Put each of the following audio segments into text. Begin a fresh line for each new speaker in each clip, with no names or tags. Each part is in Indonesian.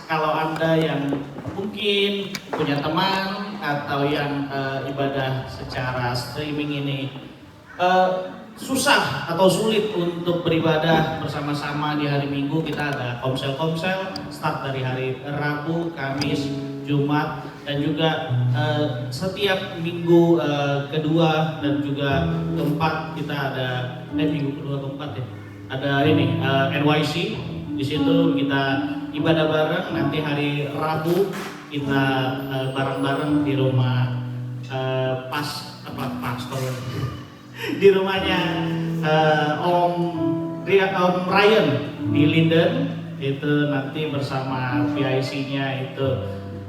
kalau Anda yang mungkin punya teman atau yang ibadah secara streaming ini susah atau sulit untuk beribadah bersama-sama di hari Minggu, kita ada komsel-komsel start dari hari Rabu, Kamis, Jumat, dan juga setiap minggu kedua dan juga keempat kita ada minggu kedua keempat ya ada ini NYC. Di situ kita ibadah bareng. Nanti hari Rabu kita bareng-bareng di rumah pastor di rumahnya Om Ryan di Linden. Itu nanti bersama PIC-nya itu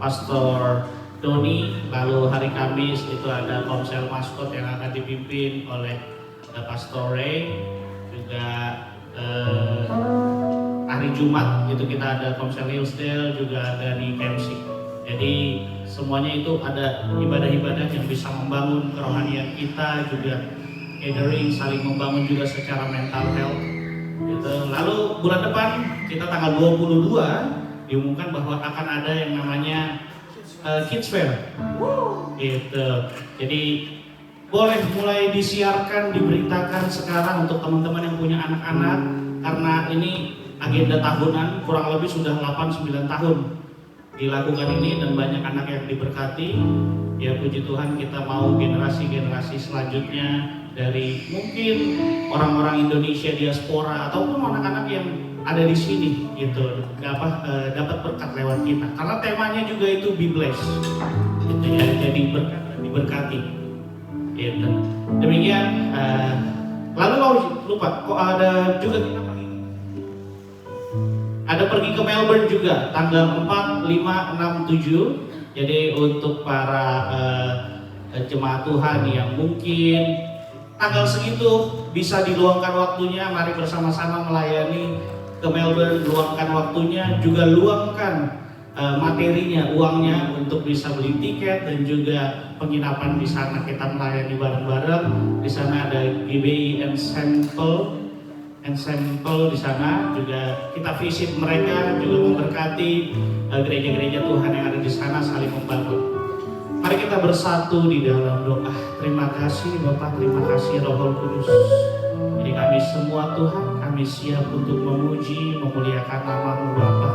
Pastor Doni. Lalu hari Kamis itu ada komsel maskot yang akan dipimpin oleh Pastor Ray. Juga hari Jumat itu kita ada komsel Hillsdale, juga ada di Kemsik. Jadi semuanya itu ada ibadah-ibadah yang bisa membangun kerohanian kita, juga gathering, saling membangun juga secara mental health gitu. Lalu bulan depan kita tanggal 22 diumumkan bahwa akan ada yang namanya Kids Fair gitu. Jadi boleh mulai disiarkan, diberitakan sekarang untuk teman-teman yang punya anak-anak, karena ini agenda tahunan, kurang lebih sudah 8-9 tahun dilakukan ini dan banyak anak yang diberkati. Ya puji Tuhan, kita mau generasi-generasi selanjutnya dari mungkin orang-orang Indonesia diaspora ataupun anak-anak yang ada di sini gitu dapat berkat lewat kita, karena temanya juga itu be blessed gitu ya, jadi berkat dan diberkati gitu. Demikian lalu kalau lupa kok ada juga kita pergi ke Melbourne juga tanggal 4, 5, 6, 7. Jadi untuk para jemaat Tuhan yang mungkin tanggal segitu bisa diluangkan waktunya, mari bersama-sama melayani ke Melbourne, luangkan waktunya, juga luangkan materinya, uangnya untuk bisa beli tiket dan juga penginapan di sana. Kita melayani bareng-bareng. Di sana ada GBI Ensemble di sana, juga kita visit mereka, juga memberkati gereja-gereja Tuhan yang ada di sana, saling membangun. Mari kita bersatu di dalam doa. Terima kasih Bapak, terima kasih Roh Kudus. Jadi kami semua Tuhan, kami siap untuk memuji, memuliakan nama-Mu Bapa.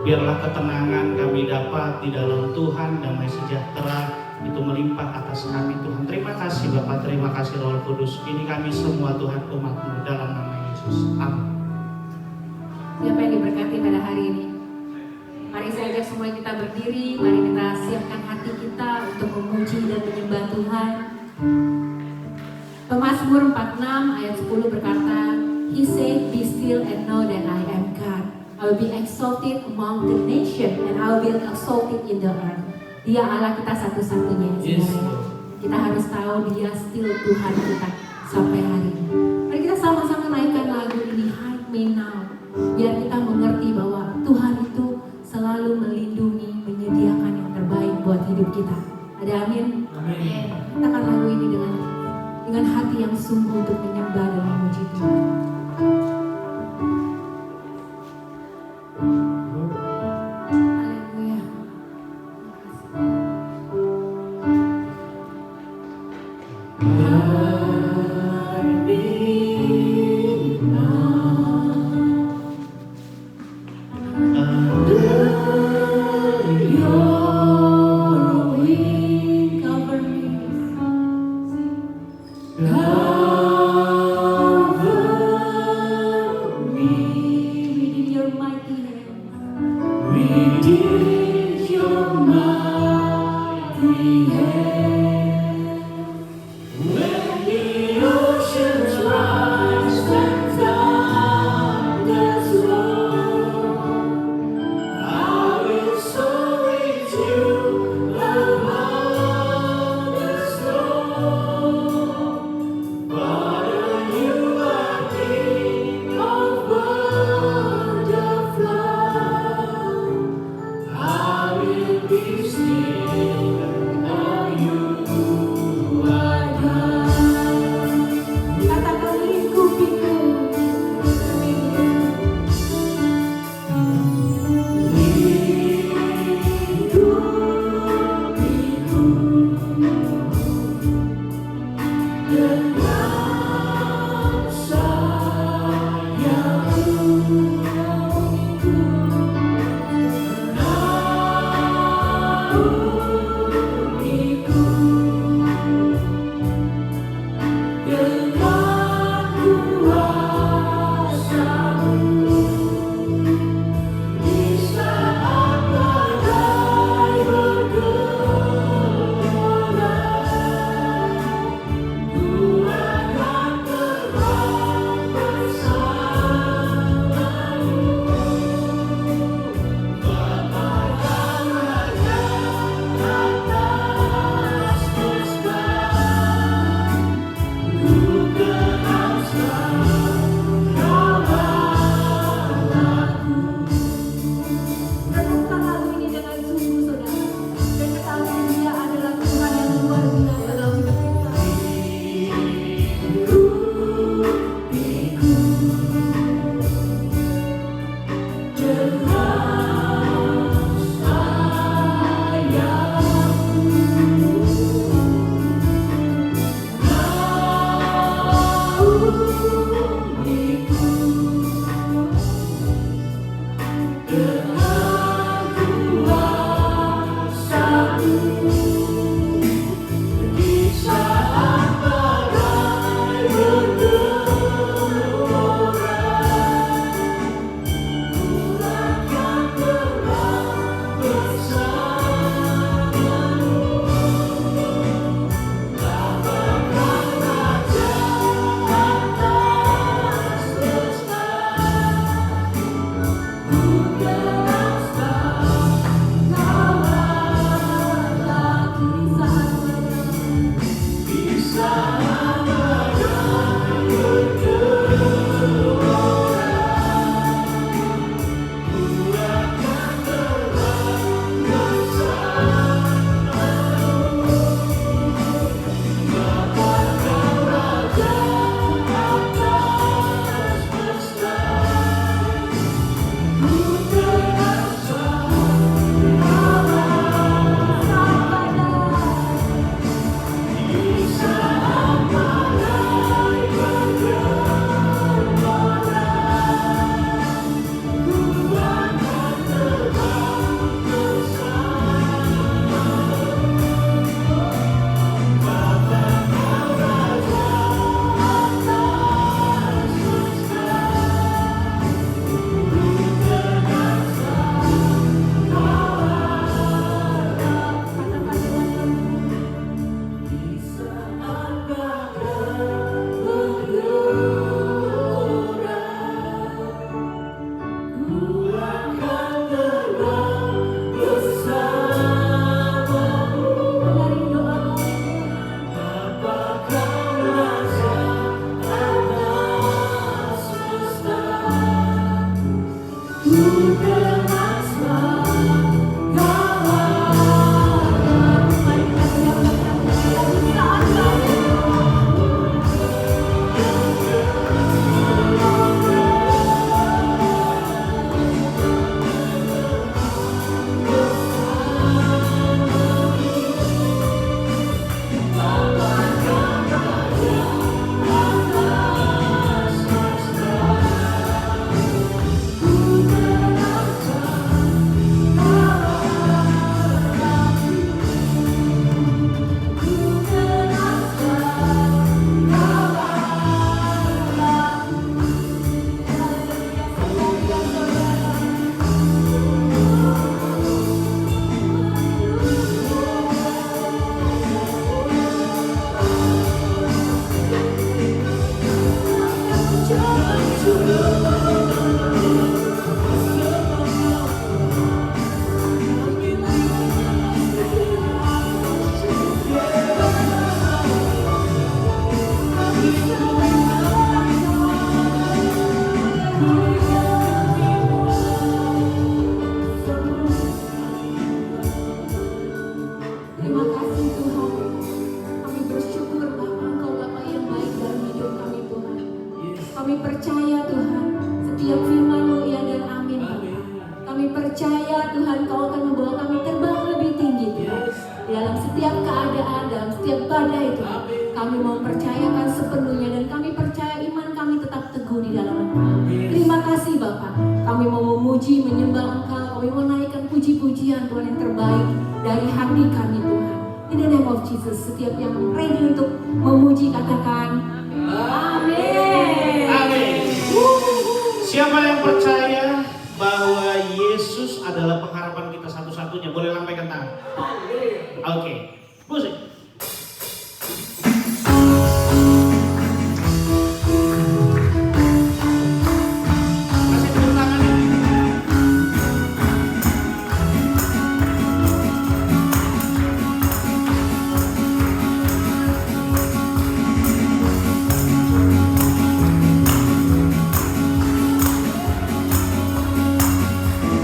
Biarlah ketenangan kami dapat di dalam Tuhan, damai sejahtera itu melimpah atas kami Tuhan. Terima kasih Bapak, terima kasih Roh Kudus. Ini kami semua Tuhan umat-Mu dalam nama Yesus. Amin.
Siapa yang diberkati pada hari ini? Mari saya ajak semua kita berdiri, mari kita siapkan hati kita untuk memuji dan menyembah Tuhan. Pemazmur 46 ayat 10 berkata, He said, be still and know that I am God. I will be exalted among the nation and I will be exalted in the earth. Dia Allah kita satu-satunya.
Yes.
Kita harus tahu Dia still Tuhan kita sampai hari ini. Mari kita sama-sama naikkan lagu ini, Hide Me Now. Biar kita mengerti bahwa Tuhan itu selalu melindungi, menyediakan yang terbaik buat hidup kita. Ada amin?
Amin.
Kita akan lagu ini dengan hati yang sungguh untuk menyembah dan memuji Tuhan. Haleluya.
I will be still and know you
Tuhan, Kau akan membawa kami terbang lebih tinggi Tuhan. Dalam setiap keadaan, dalam setiap badai Tuhan, kami mau percayakan sepenuhnya dan kami percaya iman kami tetap teguh di dalam Engkau. Terima kasih Bapak, kami mau memuji, menyembah Engkau, kami mau naikkan puji-pujian Tuhan yang terbaik dari hati kami Tuhan. In the name of Jesus, setiap yang ready untuk memuji katakan amin.
Amin. Siapa yang percaya bahwa Yesus adalah pengharapan kita satu-satunya, boleh lambaikan tangan. Oke, musik. Kasih tepuk tangan ya.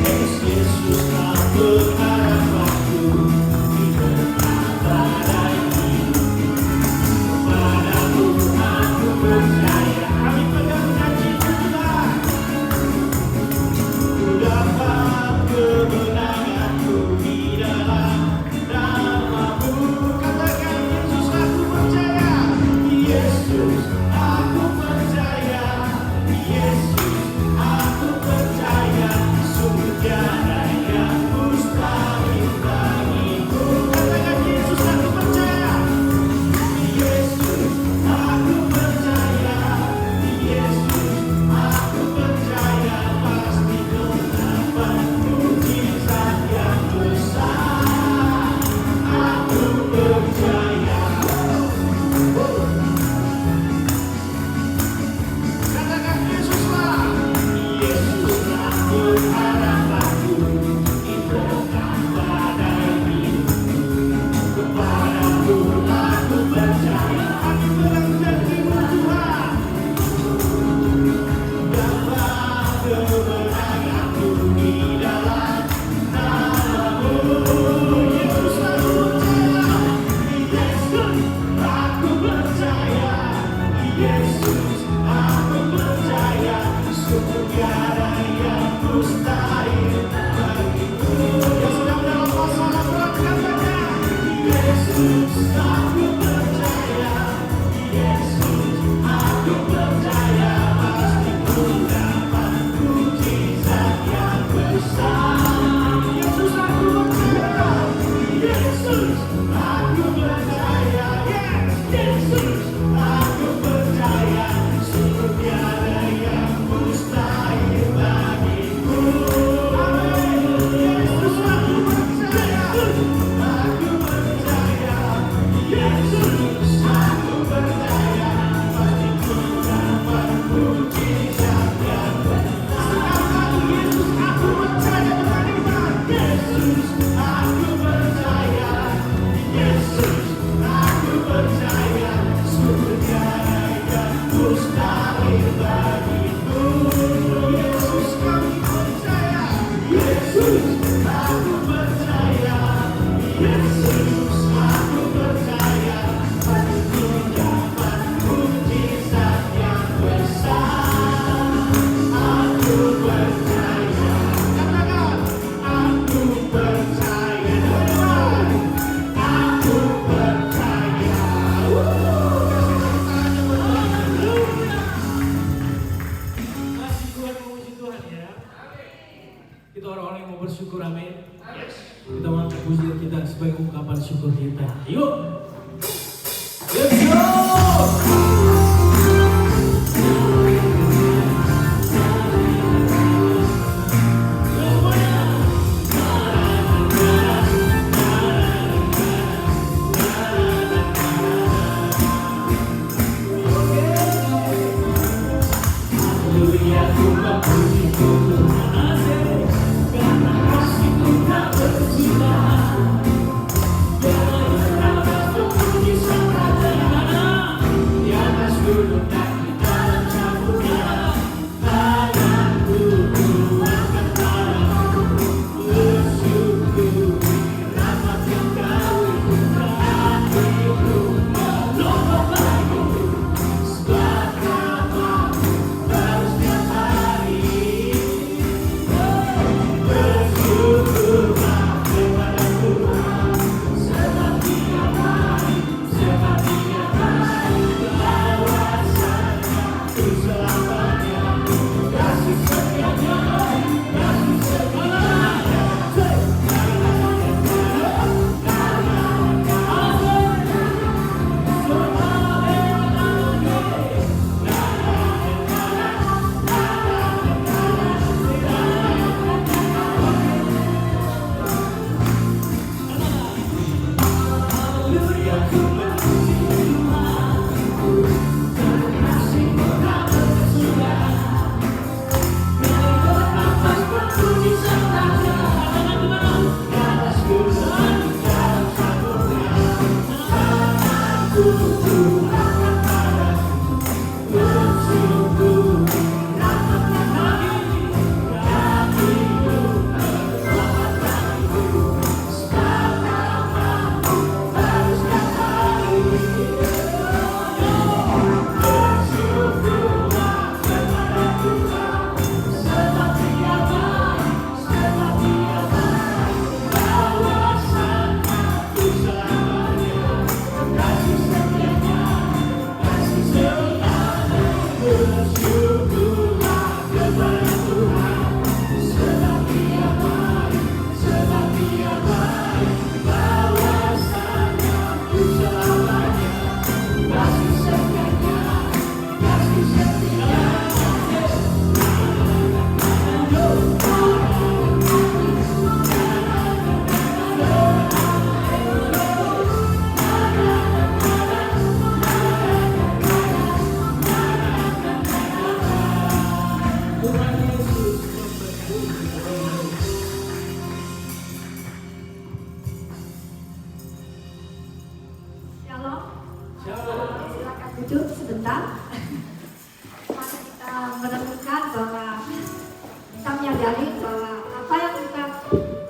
Yesus tak berharapanku di tengah badai hidupku. Padamu aku percaya, kami pegang janji Tuhan. Ku dapat kemenanganku di dalam nama-Mu. Katakan Yesus aku percaya, Yesus aku percaya, Yesus aku percaya. Sungguh tiada yang mustahil bagiku. Katakan Yesus aku percaya, Yesus aku percaya, Yesus aku percaya. Pasti Kau dapat mujizat yang besar. Aku percaya. Katakan Yesuslah, Yesuslah pengharapanku di tengah badai hidupku. Kepadamu aku percaya, aku pegang janji-Mu Tuhan. Dapat kemenanganku di dalam nama-Mu. Yesus aku percaya, Yesus aku percaya, Yesus aku percaya. Sungguh tiada yang mustahil bagiku. Yang sedang dalam masalah berat katakan, Yesus aku percaya, Yesus aku percaya. Pasti Ku dapat mujizat yang besar. Yesus aku percaya, Yesus aku percaya, yes, Yesus aku percaya. Sungguh tiada yang mustahil bagiku. Amin. Yesus aku percaya, aku percaya, Yesus aku percaya. Pasti Ku dapat mujizat yang besar. Sekali Yesus aku percaya dengan iman. Yesus aku percaya, Yesus aku percaya. Sungguh tiada yang mustahil bagiku. Yesus kami percaya, Yesus aku percaya, Yesus aku percaya. Pasti Ku dapat mujizat yang besar. Aku percaya. Katakan, aku percaya Tuhan. Aku percaya.
Kasih Tuhan, memuji Tuhan ya. Kita orang-orang yang mau bersyukur, amin.
Yes.
Kita mau puji kita sebagai ungkapan syukur kita. Yuk, let's go.
Haleluya, ku memuji Tuhan. Karena kasih-Mu tak bersudah.
Shalom. Silakan duduk sebentar. Mari kita merenungkan bahwa kita menyadari bahwa apa yang kita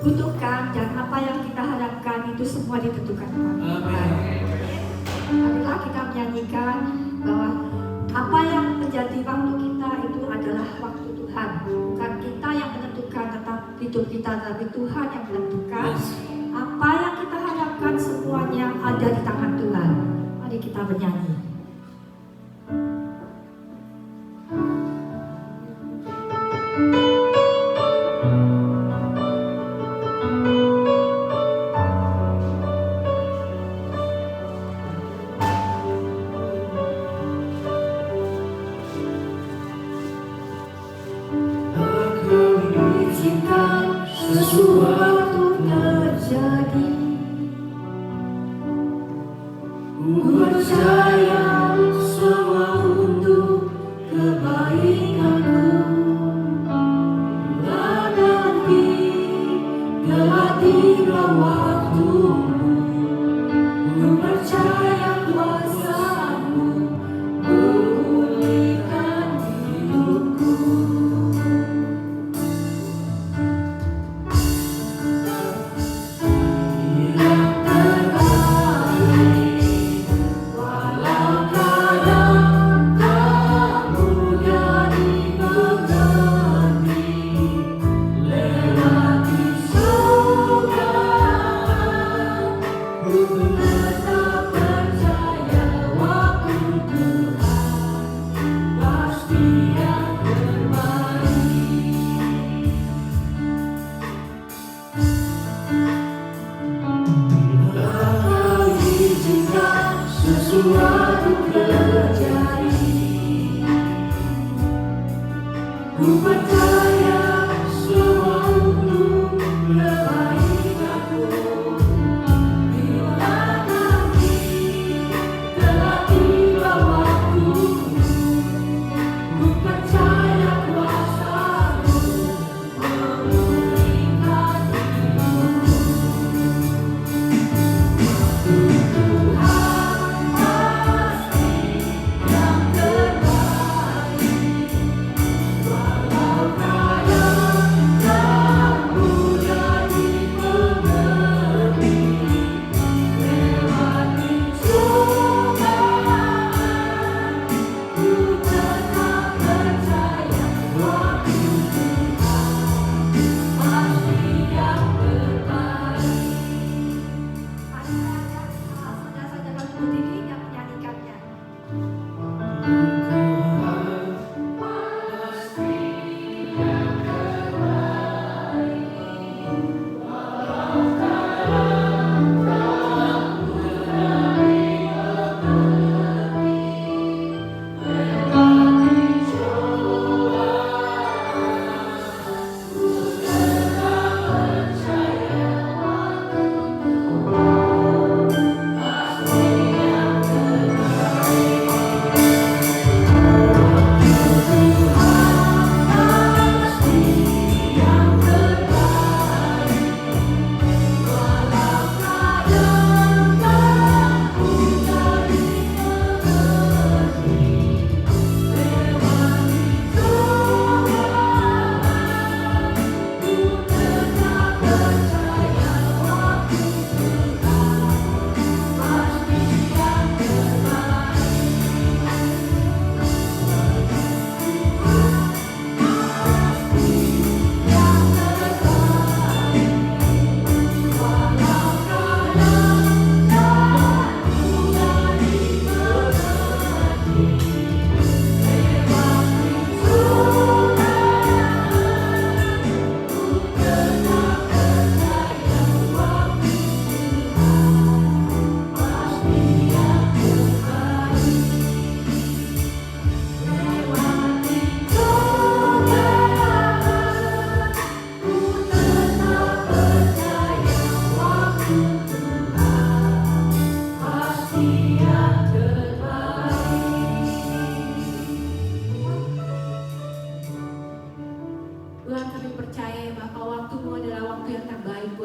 butuhkan dan apa yang kita harapkan itu semua ditentukan oleh Tuhan. Marilah kita menyanyikan bahwa apa yang menjadi waktu kita itu adalah waktu Tuhan. Bukan kita yang menentukan tentang hidup kita, tapi Tuhan yang menentukan. Apa yang kita harapkan semuanya ada di tangan Tuhan. Mari kita bernyanyi.
Sesuatu terjadi, ku percaya semua untuk kebaikanku. Bila nanti telah tiba waktumu, ku percaya kuasa-Mu memulihkan hidupku. Walau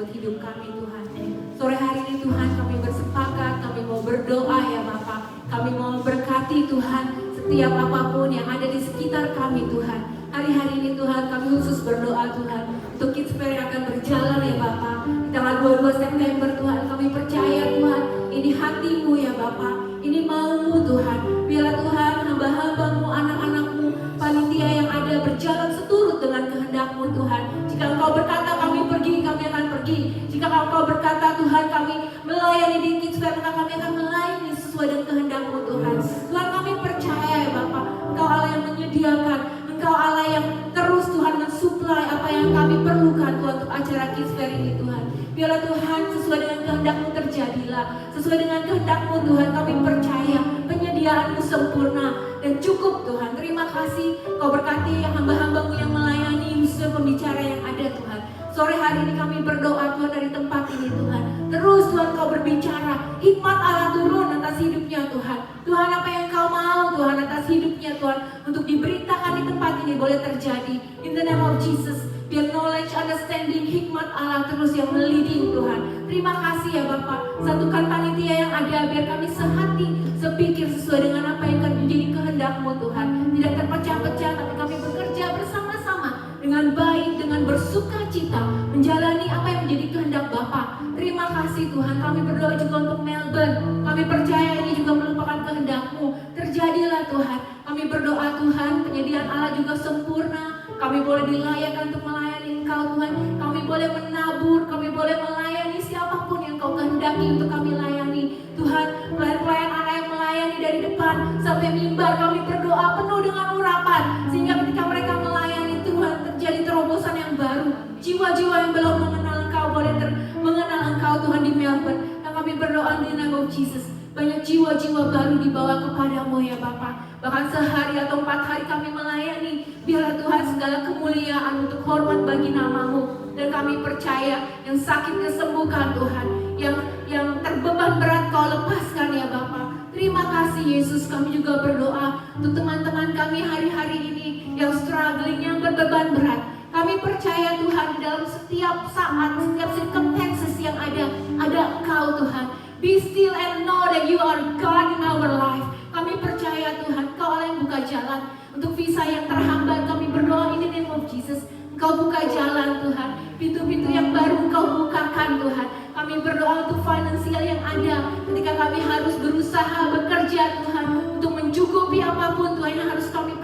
buat hidup kami Tuhan. Sore hari ini Tuhan kami bersepakat, kami mau berdoa ya Bapak. Kami mau berkati Tuhan setiap apapun yang ada di sekitar kami Tuhan. Hari-hari ini Tuhan kami khusus berdoa Tuhan untuk Kids Fair yang akan berjalan ya Bapak. Di tanggal 22 September Tuhan kami percaya Tuhan ini hatimu ya Bapak. Ini maumu Tuhan. Biarlah Tuhan hamba-hambamu, anak-anakmu, panitia yang ada berjalan seturut dengan kehendak-Mu Tuhan. Jika Engkau berkata kami pergi, kami akan pergi. Jika Engkau berkata Tuhan kami melayani di Kids Fair, maka kami akan melayani sesuai dengan kehendak-Mu Tuhan. Tuhan kami percaya ya Bapak, Engkau Allah yang menyediakan, Engkau Allah yang terus Tuhan mensuplai apa yang kami perlukan Tuhan untuk acara Kids Fair ini Tuhan. Biarlah Tuhan sesuai dengan kehendak-Mu terjadilah. Sesuai dengan kehendak-Mu Tuhan kami percaya penyediaan-Mu sempurna dan cukup Tuhan. Terima kasih Kau berkati hamba-hambamu yang melayani khususnya pembicara yang ada Tuhan. Sore hari ini kami berdoa Tuhan dari tempat ini Tuhan. Terus Tuhan Kau berbicara, hikmat Allah turun atas hidupnya Tuhan. Tuhan apa yang Kau mau Tuhan atas hidupnya Tuhan untuk diberitakan di tempat ini boleh terjadi. In the name of Jesus, biar knowledge, understanding, hikmat Allah terus yang meliding Tuhan. Terima kasih ya Bapak, satukan panitia yang ada biar kami sehati, sepikir sesuai dengan apa yang akan menjadi kehendak-Mu Tuhan. Tidak terpecah-pecah tapi kami bekerja bersama-sama dengan baik, dengan bersuka cita menjalani apa yang menjadi kehendak Bapa. Terima kasih Tuhan. Kami berdoa juga untuk Melbourne. Kami percaya ini juga merupakan kehendak-Mu. Terjadilah Tuhan. Kami berdoa Tuhan, penyediaan Allah juga sempurna. Kami boleh dilayakkan untuk melayani Engkau Tuhan. Kami boleh menabur, kami boleh melayani siapapun yang Kau kehendaki untuk kami layani. Tuhan, pelayan-pelayan Allah yang melayani dari depan sampai mimbar, kami berdoa penuh dengan urapan. Sehingga ketika mereka melayani Tuhan, terjadi terobosan yang baru. Jiwa-jiwa yang belum mengenal Engkau boleh mengenal Engkau Tuhan di Melbourne. Dan kami berdoa di name of Jesus. Banyak jiwa-jiwa baru dibawa kepadamu ya Bapa. Bahkan sehari atau 4 hari kami melayani. Biarlah Tuhan segala kemuliaan untuk hormat bagi nama-Mu. Dan kami percaya yang sakit kesembuhkan Tuhan. Yang terbeban berat Kau lepaskan ya Bapa. Terima kasih Yesus. Kami juga berdoa untuk teman-teman kami hari-hari ini yang struggling, yang berbeban berat. Kami percaya Tuhan di dalam setiap saat, setiap circumstances yang ada Engkau Tuhan. Be still and know that you are God in our life. Kami percaya Tuhan, Kau Allah yang buka jalan untuk visa yang terhambat. Kami berdoa in the name of Jesus. Engkau buka jalan Tuhan, pintu-pintu yang baru Engkau bukakan Tuhan. Kami berdoa untuk finansial yang ada ketika kami harus berusaha bekerja Tuhan untuk mencukupi apapun Tuhan yang harus kami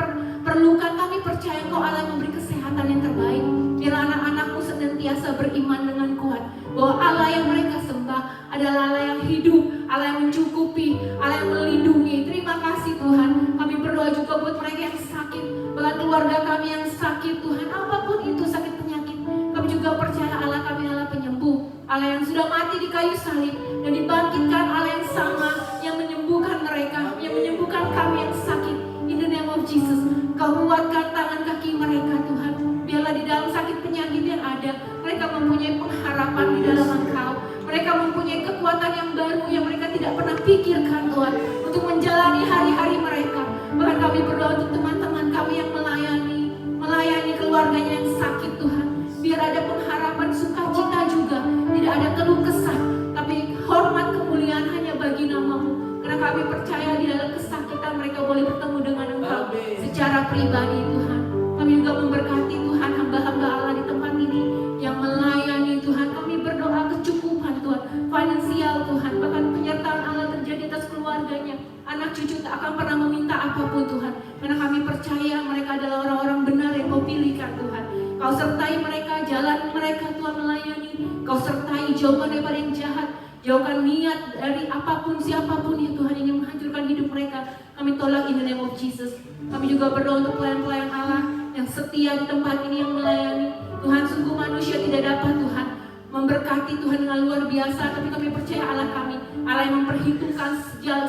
perlukan. Kami percaya Engkau Allah yang memberi kesehatan yang terbaik. Biar anak-anak-Mu senantiasa beriman dengan kuat bahwa Allah yang mereka sembah adalah Allah yang hidup, Allah yang mencukupi, Allah yang melindungi. Terima kasih Tuhan. Kami berdoa juga buat mereka yang sakit, bahkan keluarga kami yang sakit Tuhan, apapun itu sakit penyakit. Kami juga percaya Allah kami Allah penyembuh, Allah yang sudah mati di kayu salib dan dibangkitkan, Allah yang sama yang menyembuhkan mereka, yang menyembuhkan kami yang sakit. In the name of Jesus, Kau kuatkan tangan kaki mereka Tuhan. Biarlah di dalam sakit penyakit yang ada, mereka mempunyai pengharapan di dalam Engkau. Mereka mempunyai kekuatan yang baru yang mereka tidak pernah pikirkan Tuhan, untuk menjalani hari-hari mereka. Bahkan kami berdoa untuk teman-teman kami yang melayani keluarganya yang sakit Tuhan. Biar ada pengharapan, sukacita juga, tidak ada keluh kesah, tapi hormat kemuliaan hanya bagi nama-Mu. Karena kami percaya di dalam kesakitan mereka boleh bertemu dengan Engkau secara pribadi Tuhan. Kami juga memberkati Tuhan hamba-hamba Allah di tempat ini yang melayani Tuhan. Kami berdoa kecukupan Tuhan, finansial Tuhan, bahkan penyertaan Allah terjadi atas keluarganya. Anak cucu tak akan pernah meminta apapun Tuhan, karena kami percaya mereka adalah orang-orang benar yang Kau pilihkan Tuhan. Kau sertai mereka, jalan mereka Tuhan melayani. Kau sertai, jauhkan daripada yang jahat, jauhkan niat dari apapun siapapun ya Tuhan yang menghancurkan hidup mereka. Kami tolak in the name of Jesus. Kami juga berdoa untuk pelayan-pelayan Allah yang setia di tempat ini yang melayani. Tuhan, sungguh manusia tidak dapat Tuhan memberkati Tuhan dengan luar biasa, tapi kami percaya Allah kami, Allah yang memperhitungkan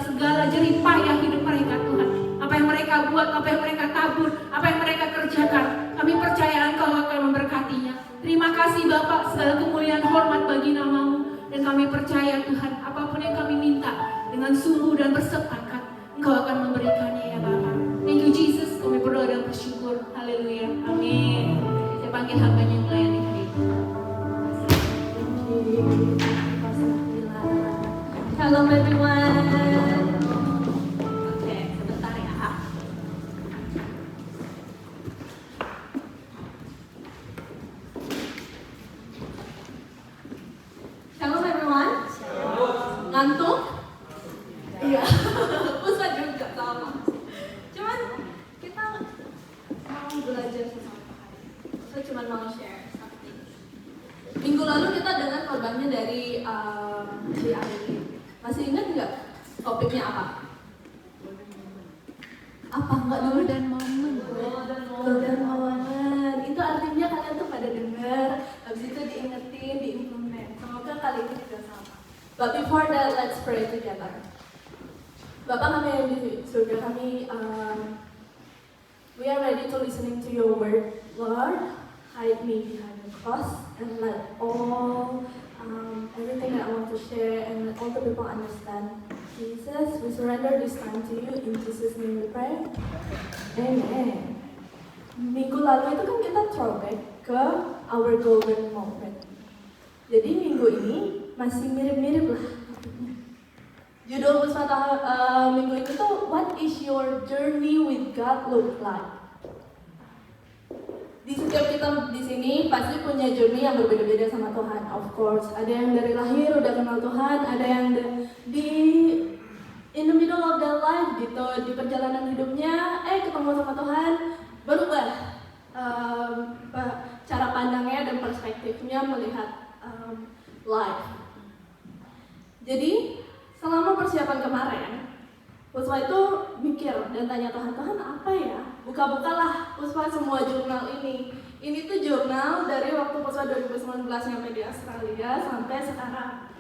segala jerih payah hidup mereka Tuhan. Apa yang mereka buat, apa yang mereka tabur, apa yang mereka kerjakan, kami percaya Engkau akan memberkatinya. Terima kasih Bapak, segala kemuliaan hormat bagi nama-Mu. Dan kami percaya Tuhan, apapun yang kami minta dengan sungguh dan bersepakat, Engkau akan memberikannya ya Bapak. Thank you Jesus, kami berdoa dan bersyukur. Haleluya, amin. Saya panggil hambanya yang melayani hari ini.
Shalom everyone. Oke, sebentar ya. Shalom everyone. Ngantuk? Iya. Pusat juga sama. Cuman kita mau belajar sesuatu hari. Saya cuma mau share something. Minggu lalu kita dengar khotbahnya dari si Ari. Masih ingat nggak topiknya apa? Apa nggak dulu dan momen? Golden moment. Itu artinya kalian tuh pada dengar, habis itu diingetin, diimplement. Semoga kali ini juga sama. But before that, let's pray together. Bapak kami yang di surga, kami we are ready to listening to your word, Lord. Hide me behind the cross and let all everything that I want to share and let all the people understand. Jesus, we surrender this time to you. In Jesus' name we pray. Amen. Minggu lalu itu kan kita throwback ke our golden moment. Jadi minggu ini masih mirip-mirip lah. Judul pusaka minggu itu tuh What is your journey with God look like? Di setiap kita di sini pasti punya journey yang berbeda-beda sama Tuhan, of course. Ada yang dari lahir udah kenal Tuhan, ada yang di in the middle of their life gitu, di perjalanan hidupnya, ketemu sama Tuhan, berubah cara pandangnya dan perspektifnya melihat life. Jadi selama persiapan kemarin, Puspa itu mikir dan tanya Tuhan, Tuhan apa ya? Buka-bukalah Puspa semua jurnal ini. Ini tuh jurnal dari waktu Puspa 2019 nyampe di Australia sampai sekarang.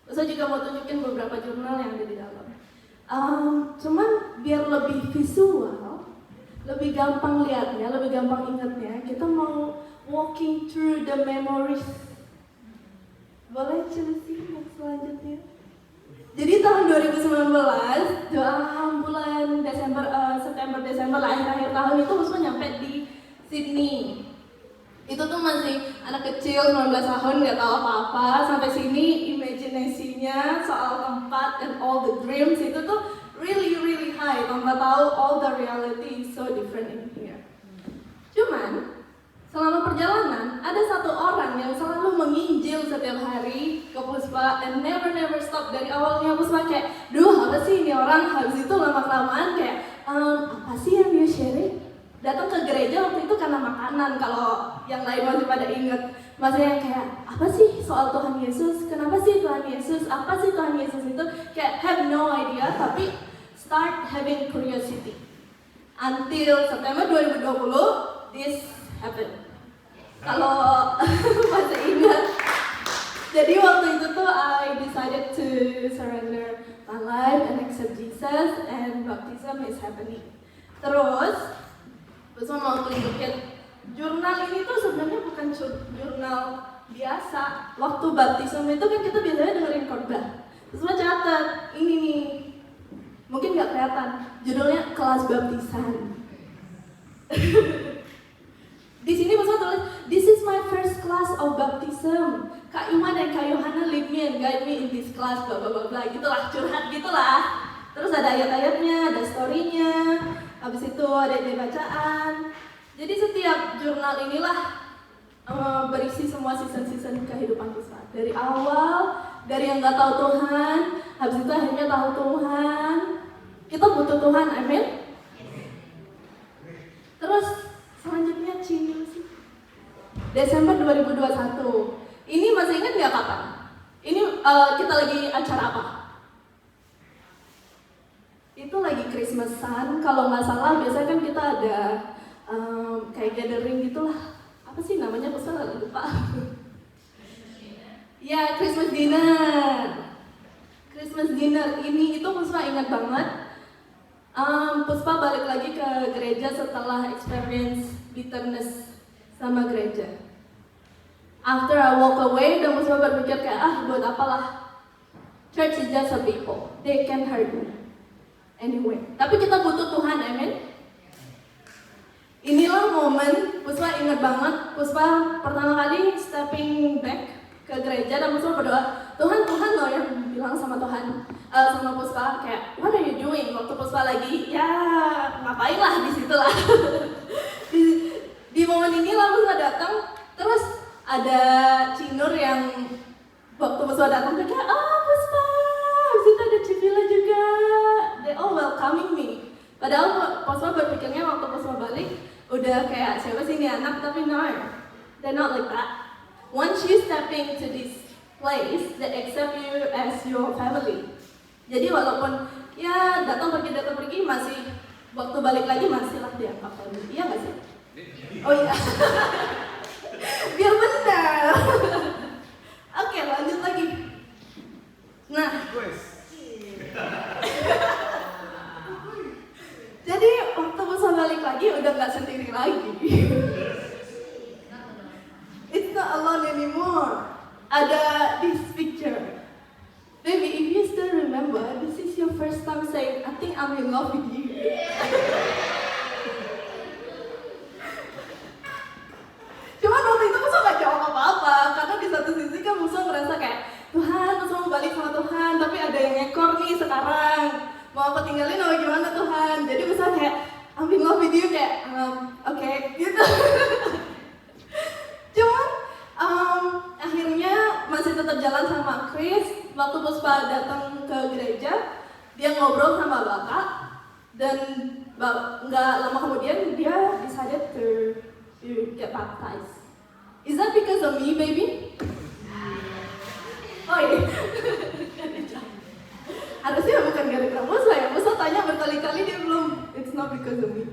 Puspa juga mau tunjukin beberapa jurnal yang ada di dalam. Cuman biar lebih visual, lebih gampang lihatnya, lebih gampang ingatnya, kita mau walking through the memories. Boleh Chelsea yang selanjutnya? Jadi tahun 2019, bulan September akhir tahun itu Puspa nyampe di Sydney. Itu tuh masih anak kecil 19 tahun nggak tahu apa-apa. Sampai sini imajinasinya soal tempat and all the dreams itu tuh really high. Tanpa tahu all the reality is so different in here. Cuman selama perjalanan, ada satu orang yang selalu menginjil setiap hari ke Puspa and never stop. Dari awalnya Puspa kayak, apa sih ini orang? Habis itu lama-kelamaan kayak, apa sih yang dia sharing? Datang ke gereja waktu itu karena makanan, kalau yang lain masih pada inget. Masih yang kayak, apa sih soal Tuhan Yesus? Kenapa sih Tuhan Yesus? Apa sih Tuhan Yesus itu? Kayak have no idea, tapi start having curiosity. Until September 2020, this happened. Kalau masih ingat, jadi waktu itu tuh I decided to surrender my life and accept Jesus and baptism is happening. Terus mau tunjukin jurnal ini tuh sebenarnya bukan jurnal biasa. Waktu baptism itu kan kita biasanya dengerin khotbah. Terus catat, ini nih, mungkin nggak kelihatan, judulnya kelas baptisan. Di sini Puspa tulis, this is my first class of baptism. Kak Ima dan Kak Yohana lead me and guide me in this class, bla bla bla, gitulah, curhat gitulah. Terus ada ayat-ayatnya, ada story-nya, habis itu ada bacaan. Jadi setiap jurnal inilah berisi semua season-season kehidupan Puspa. Dari awal, dari yang nggak tahu Tuhan, habis itu akhirnya tahu Tuhan. Kita butuh Tuhan, amin. Terus selanjutnya Cina sih. Desember 2021. Ini masih ingat nggak kapan? Ini kita lagi acara apa? Itu lagi Christmas-an. Kalau nggak salah biasanya kan kita ada kayak gathering gitulah. Apa sih namanya? Puspa lupa. Ya, Christmas dinner. Christmas dinner ini itu Puspa ingat banget. Puspa balik lagi ke gereja setelah experience bitterness sama gereja. After I walk away, dan Puspa berpikir kayak, buat apalah. Church is just a people, they can hurt me. Anyway, tapi kita butuh Tuhan, amen. Inilah momen Puspa ingat banget. Puspa pertama kali stepping back ke gereja dan Puspa berdoa, Tuhan loh yang bilang sama Tuhan, sama Puspa kayak, what are you doing? Waktu Puspa lagi, ya ngapain lah di situ lah. di momen ini lah Puspa datang, terus ada Cinur yang waktu Puspa datang dia kayak, Puspa, habis itu ada Cipila juga, they all welcoming me. Padahal Puspa berpikirnya waktu Puspa balik, udah kayak siapa sih ini anak, tapi no, they're not like that. Once you stepping to this place, they accept you as your family. Jadi walaupun ya datang pergi masih waktu balik lagi masih lah dianggap family. Iya nggak sih? Oh iya. Biar benar. Oke, lanjut lagi. Nah. Jadi waktu Musa balik lagi udah nggak sendiri lagi. It's not alone anymore. Ada this picture. Baby, if you still remember, this is your first time saying, I think I'm in love with you. Cuman waktu itu Musa gak jawab apa-apa, karena di satu sisi kan Musa ngerasa kayak, Tuhan, Musa mau balik sama Tuhan, tapi ada yang ngekor nih sekarang. Mau aku tinggalin atau gimana Tuhan? Jadi Musa kayak, I'm in love with you, kayak, oke, gitu. Cuman akhirnya masih tetap jalan sama Chris. Waktu Puspa datang ke gereja, dia ngobrol sama Bapak, dan nggak lama kemudian dia decided to get baptized. Is that because of me, baby? Oh iya. Harusnya bukan gara-gara Musa ya. Musa tanya berkali-kali dia belum. It's not because of me.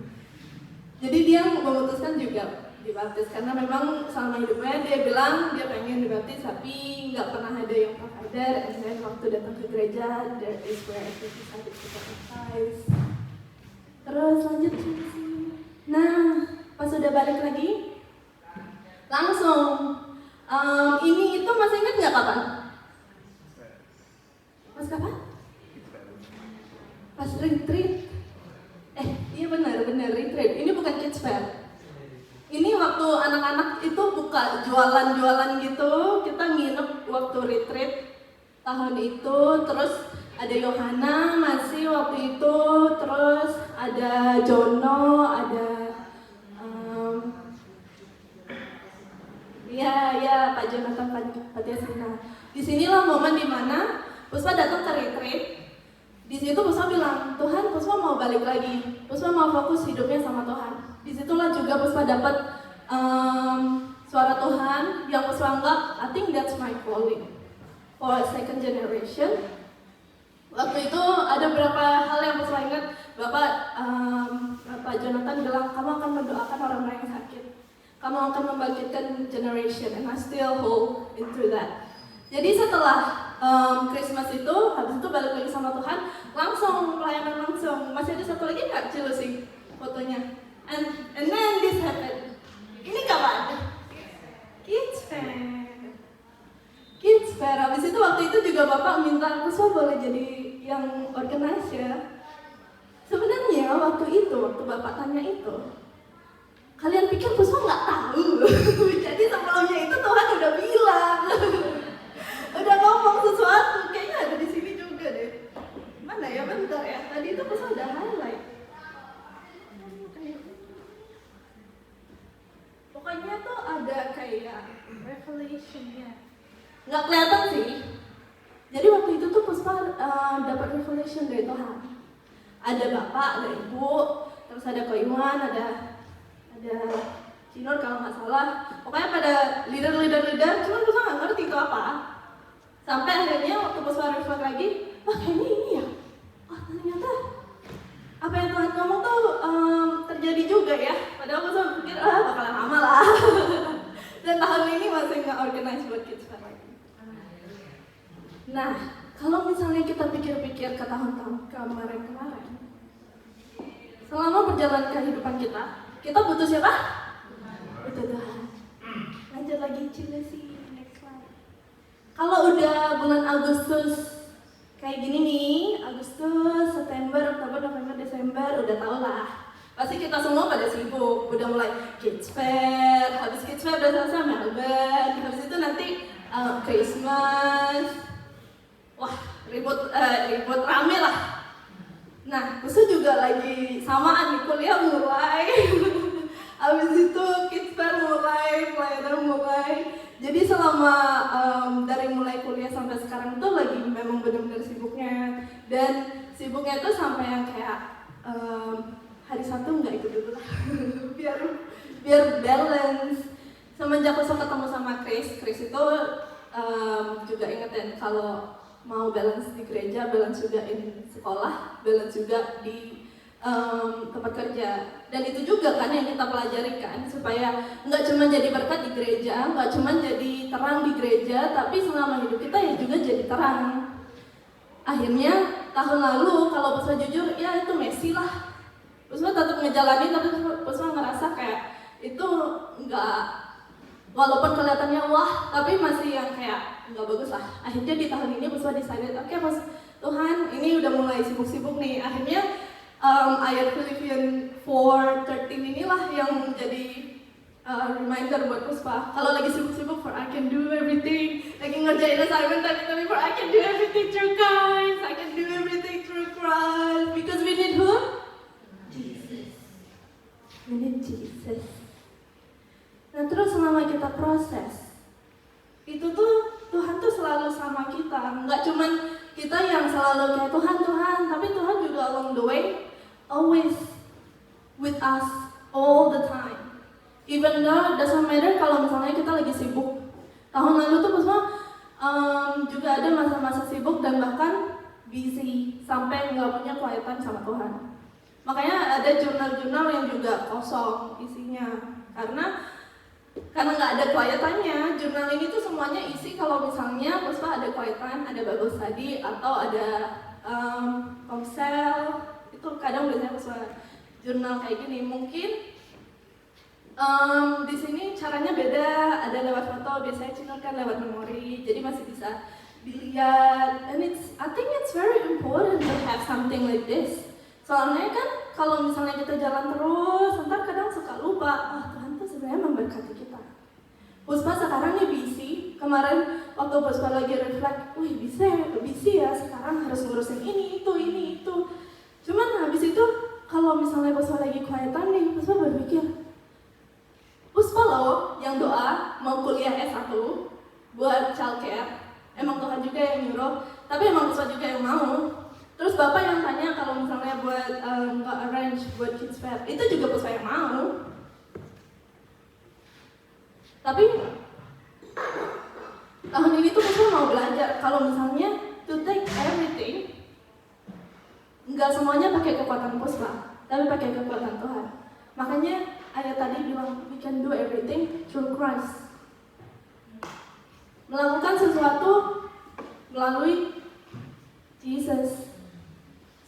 Jadi dia memutuskan juga dibaptis karena memang selama hidupnya dia bilang dia pengen dibaptis tapi nggak pernah ada yang provider, and then waktu datang ke gereja there is where I decided to get baptized. Terus lanjut ke sini. Nah, pas udah balik lagi langsung ini itu masih ingat nggak kapan? Pas kapan? Pas retreat. Iya benar retreat. Ini bukan kids fair. Ini waktu anak-anak itu buka jualan-jualan gitu, kita nginep waktu retreat tahun itu, terus ada Yohana masih waktu itu, terus ada Jono, ada Pak Jonathan Patiasina. Disinilah momen dimana Puspa datang ke retreat. Di situ Puspa bilang, Tuhan, Puspa mau balik lagi, Puspa mau fokus hidupnya sama Tuhan. Disitulah juga Puspa dapat suara Tuhan yang Puspa anggap, I think that's my calling for second generation. Waktu itu ada beberapa hal yang Puspa ingat. Bapak Jonathan bilang, kamu akan mendoakan orang-orang yang sakit, kamu akan membangkitkan generation, and I still hold into that. Jadi setelah Christmas itu, habis itu balik lagi sama Tuhan, langsung pelayanan langsung. Masih ada satu lagi nggak Cilu sih fotonya? And then this happened. Ini kapan? Kids Fair. Habis itu waktu itu juga Bapak minta Puspa boleh jadi yang organize ya. Sebenarnya waktu Bapak tanya itu, kalian pikir Puspa nggak tahu? Jadi sebelumnya itu Tuhan udah bilang, udah ngomong sesuatu. Kayaknya ada di sini juga deh. Mana ya? Bentar ya. Tadi itu Puspa udah highlight. Pokoknya tuh ada kayak revelation-nya. Nggak kelihatan sih. Jadi waktu itu tuh Puspa dapat revelation dari Tuhan. Ada Bapak, ada Ibu, terus ada Ko Iwan, ada Cinur kalau nggak salah. Pokoknya pada leader, cuman Puspa nggak ngerti itu apa. Sampai akhirnya waktu Puspa reflect lagi, kayaknya ini ya. Ternyata apa yang Tuhan ngomong tuh terjadi juga ya. Padahal Puspa pikir bakalan lama lah. Dan tahun ini masih nggak organize buat kids fair lagi. Nah, kalau misalnya kita pikir-pikir ke tahun-tahun kemarin, selama perjalanan kehidupan kita butuh siapa? Butuh Tuhan. Lanjut lagi sih, next slide. Kalau udah bulan Agustus kayak gini nih, Agustus, September, Oktober, November, Desember, udah tau lah. Pasti kita semua pada sibuk, udah mulai kids fair, habis kids fair udah selesai Melbourne, habis itu nanti Christmas. Wah, ribut rame lah. Nah, Puspa juga lagi samaan nih, kuliah mulai. Habis itu kids fair mulai, pelayanan mulai. Jadi selama dari mulai kuliah sampai sekarang tuh lagi memang benar-benar sibuknya. Dan sibuknya tuh sampai yang kayak hari Sabtu nggak ikut dulu lah. biar balance. Semenjak aku ketemu sama Chris itu juga ingetin kalau mau balance di gereja, balance juga di sekolah, balance juga di tempat kerja. Dan itu juga kan yang kita pelajari kan, supaya nggak cuma jadi berkat di gereja, nggak cuma jadi terang di gereja, tapi selama hidup kita ya juga jadi terang. Akhirnya tahun lalu kalau Puspa jujur ya itu messy lah. Puspa tetap ngejalanin, tapi Puspa ngerasa kayak itu nggak, walaupun kelihatannya wah, tapi masih yang kayak nggak bagus lah. Akhirnya di tahun ini Puspa decided, oke, Mas Tuhan, ini udah mulai sibuk-sibuk nih. Akhirnya ayat Philippians 4:13 inilah yang jadi reminder buat Puspa. Kalau lagi sibuk-sibuk, for I can do everything, lagi ngerjain assignment tapi for I can do everything through Christ, I can do everything through Christ, because we need who? Jesus. We need Jesus. Nah terus selama kita proses, itu tuh Tuhan tuh selalu sama kita. Nggak cuman kita yang selalu kayak Tuhan, tapi Tuhan juga along the way, always with us all the time. Even though doesn't matter kalau misalnya kita lagi sibuk. Tahun lalu tuh Puspa juga ada masa-masa sibuk dan bahkan busy sampai nggak punya kelihatan sama Tuhan. Makanya ada jurnal-jurnal yang juga kosong isinya karena nggak ada kelayatannya. Jurnal ini tuh semuanya isi kalau misalnya Puspa ada kelihatan, ada Bible study atau ada komsel. Itu kadang biasanya Puspa jurnal kayak gini. Mungkin di sini caranya beda, ada lewat foto, biasanya Cina kan lewat memori, jadi masih bisa dilihat. And I think it's very important to have something like this. Soalnya kan kalau misalnya kita jalan terus, ntar kadang suka lupa, Tuhan tuh sebenarnya memberkati kita. Puspa sekarang nih busy. Kemarin waktu Puspa lagi reflect, wih busy ya, sekarang harus ngurusin ini itu. Cuman habis itu kalau misalnya Puspa lagi quiet-an nih, Puspa berpikir, Puspa loh yang doa mau kuliah S1 buat childcare. Emang Tuhan juga yang nyuruh, tapi emang Puspa juga yang mau. Terus Bapak yang tanya kalau misalnya buat arrange buat kids fair, itu juga Puspa yang mau. Tapi tahun ini tuh Puspa mau belajar kalau misalnya to take everything, nggak semuanya pakai kekuatan Puspa, tapi pakai kekuatan Tuhan. Makanya ayat tadi bilang we can do everything through Christ. Melakukan sesuatu melalui Jesus.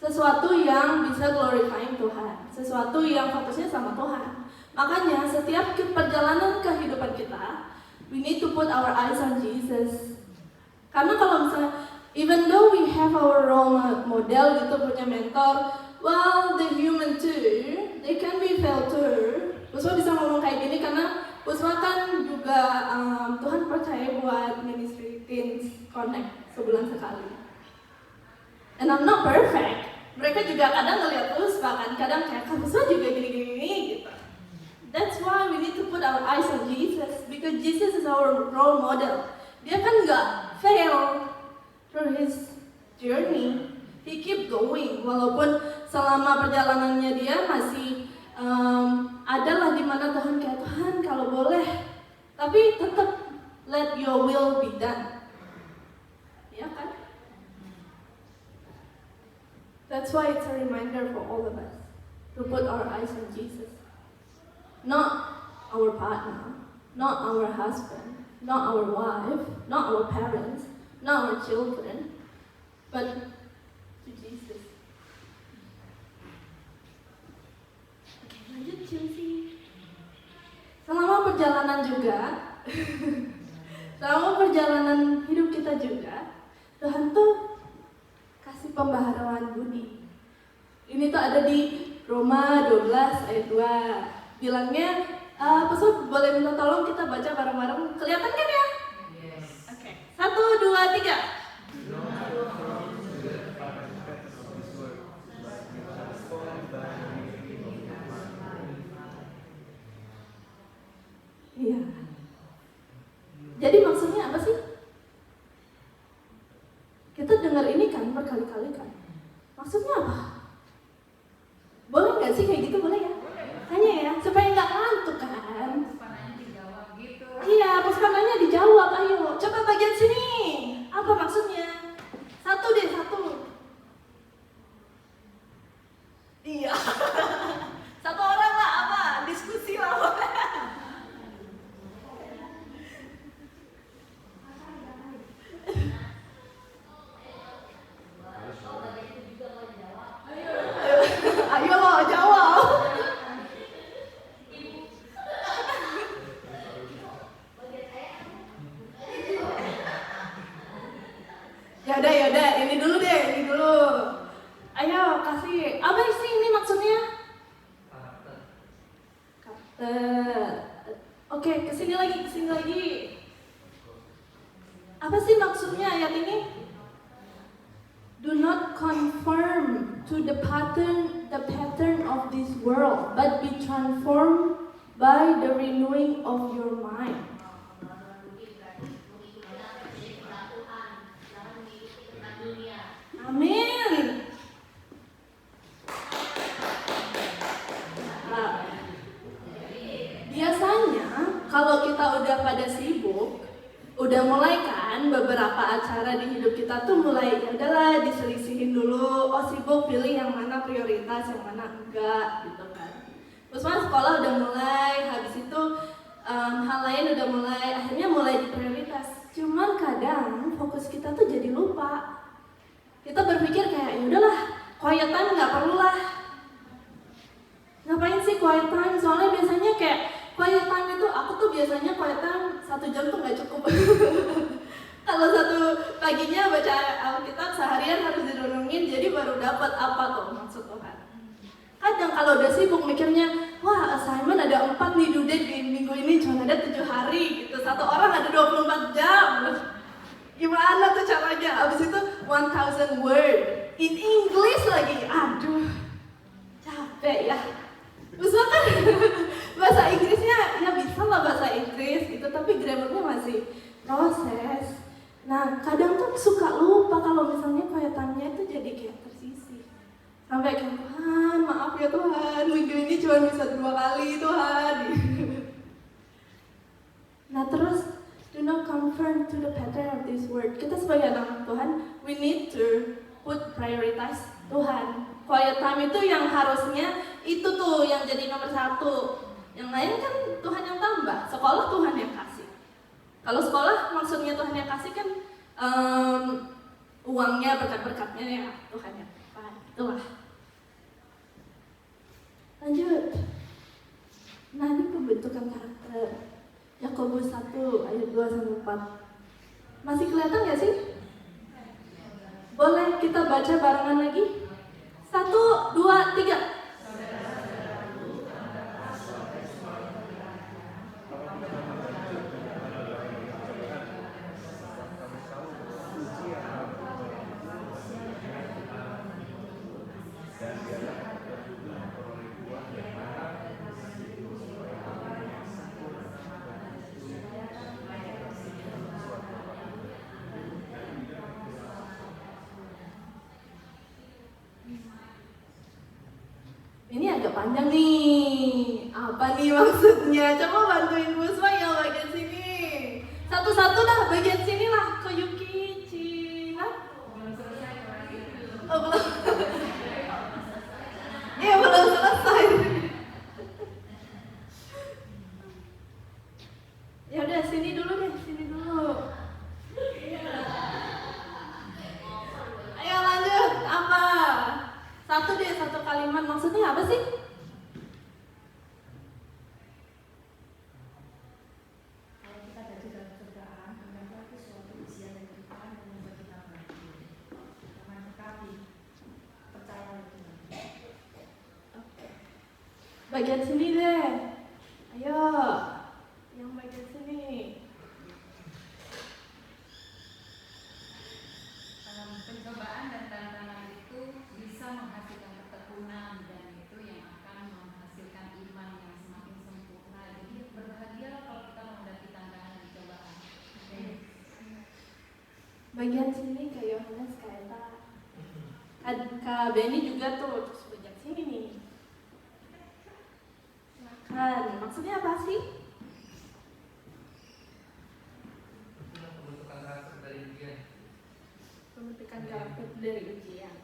Sesuatu yang bisa glorifying Tuhan, sesuatu yang fokusnya sama Tuhan. Makanya setiap perjalanan kehidupan kita, we need to put our eyes on Jesus. Karena kalau misalnya, even though we have our role model gitu, punya mentor, well, the human too, they can be failed too. Puspa bisa ngomong kayak gini karena Puspa kan juga Tuhan percaya buat ministry Teens Connect sebulan sekali. And I'm not perfect. Mereka juga kadang ngeliat Puspa kan, kadang kayak Puspa juga gini-gini gitu. That's why we need to put our eyes on Jesus, because Jesus is our role model. Dia kan nggak fail through his journey. He keep going, walaupun selama perjalanannya dia masih adalah di mana Tuhan kayak Tuhan kalau boleh, tapi tetap let your will be done. Ya kan? That's why it's a reminder for all of us to put our eyes on Jesus. Not our partner, not our husband, not our wife, not our parents, not our children, but to Jesus. Oke, lanjut Chelsea. Selama perjalanan juga, selama perjalanan hidup kita juga, Tuhan tuh kasih pembaharuan budi. Ini tuh ada di Roma 12 ayat 2. Bilangnya, Pastor boleh minta tolong kita baca bareng-bareng. Kelihatan kan ya? Yes. Oke. 1, 2, 3. Kita dengar ini kan berkali-kali kan. Maksudnya apa? Boleh nggak sih kayak gitu? Boleh ya? Tanya ya, supaya nggak ngantuk kan? Iya, puspananya dijawab. Ayo, coba bagian sini. Apa maksudnya? Satu deh, satu. Iya. Satu orang lah, apa? Diskusi lah. Ayo lo jawab. Yaudah, ini dulu deh, ini dulu. Ayo kasih, apa sih ini maksudnya? Karakter. Oke, kesini lagi. Apa sih maksudnya ayat ini? Do not conform to the pattern of this world, but be transformed by the renewing of your mind. Amin. Nah, biasanya kalau kita udah pada sibuk, udah mulai kan beberapa acara di hidup kita tuh mulai ya udahlah diselisihin dulu. Oh sibuk, pilih yang mana prioritas, yang mana enggak gitu kan. Terus sekolah udah mulai, habis itu hal lain udah mulai, akhirnya mulai diprioritas. Cuman kadang fokus kita tuh jadi lupa. Kita berpikir kayak ya udahlah, quiet time nggak perlu lah. Ngapain sih quiet time? Soalnya biasanya kayak quiet time itu, aku tuh biasanya quiet time 1 jam tuh nggak cukup. Kalau satu paginya baca Alkitab seharian harus direnungin, jadi baru dapat apa tuh maksud Tuhan. Kadang kalau udah sibuk mikirnya, wah assignment ada 4 nih due date di minggu ini, cuma ada 7 hari gitu. Satu orang ada 24 jam. Gimana tuh caranya? Abis itu 1000 word in English lagi. Aduh, capek ya. Terus kan bahasa Inggrisnya ya bisa lah bahasa Inggris gitu, tapi grammarnya masih proses. Nah, kadang tuh suka lupa kalau misalnya quiet time-nya itu jadi kayak tersisih. Sampai kayak, Tuhan, maaf ya Tuhan, minggu ini cuma bisa 2 kali Tuhan. Nah terus, do not conform to the pattern of this world. Kita sebagai anak Tuhan, we need to put prioritize Tuhan. Quiet time itu yang harusnya itu tuh yang jadi nomor 1. Yang lain kan Tuhan yang tambah. Sekolah Tuhan yang kasih. Kalau sekolah maksudnya Tuhan yang kasih kan uangnya, berkat-berkatnya ya Tuhan yang kasih. Itulah. Lanjut. Nah ini pembentukan karakter. Yakobus 1 ayat 2-4. Masih kelihatan gak sih? Boleh kita baca barengan lagi? 1, 2, 3. Ini agak panjang nih. Apa nih maksudnya? Coba bantuin Busma yang bagian sini. Satu-satu dah, bagian sini lah. Koyuki Cina. Oh belum. Iya belum selesai. Ya udah sini dulu deh, sini dulu. Ayo lanjut. Apa? Satu deh, satu kalimat. Maksudnya apa sih?
Kalau kita ada di dalam kerjaan, anggaplah itu suatu ujian dari Tuhan yang membuat kita belajar. Jangan tetapi percaya Tuhan.
Bagian sini deh. Ayo. Yang bagian sini.
Dalam pencobaan dan tantangan itu bisa menghasilkan ketekunan, dan itu yang akan menghasilkan iman yang semakin sempurna. Jadi berbahagia kalau kita menghadapi tantangan dan cobaan.
bagian sini Kak Yohanes, Kak Eta, Kak Benny juga tuh, terus bagian sini nih. Silakan, maksudnya apa sih? Pembentukan karakter dari ujian.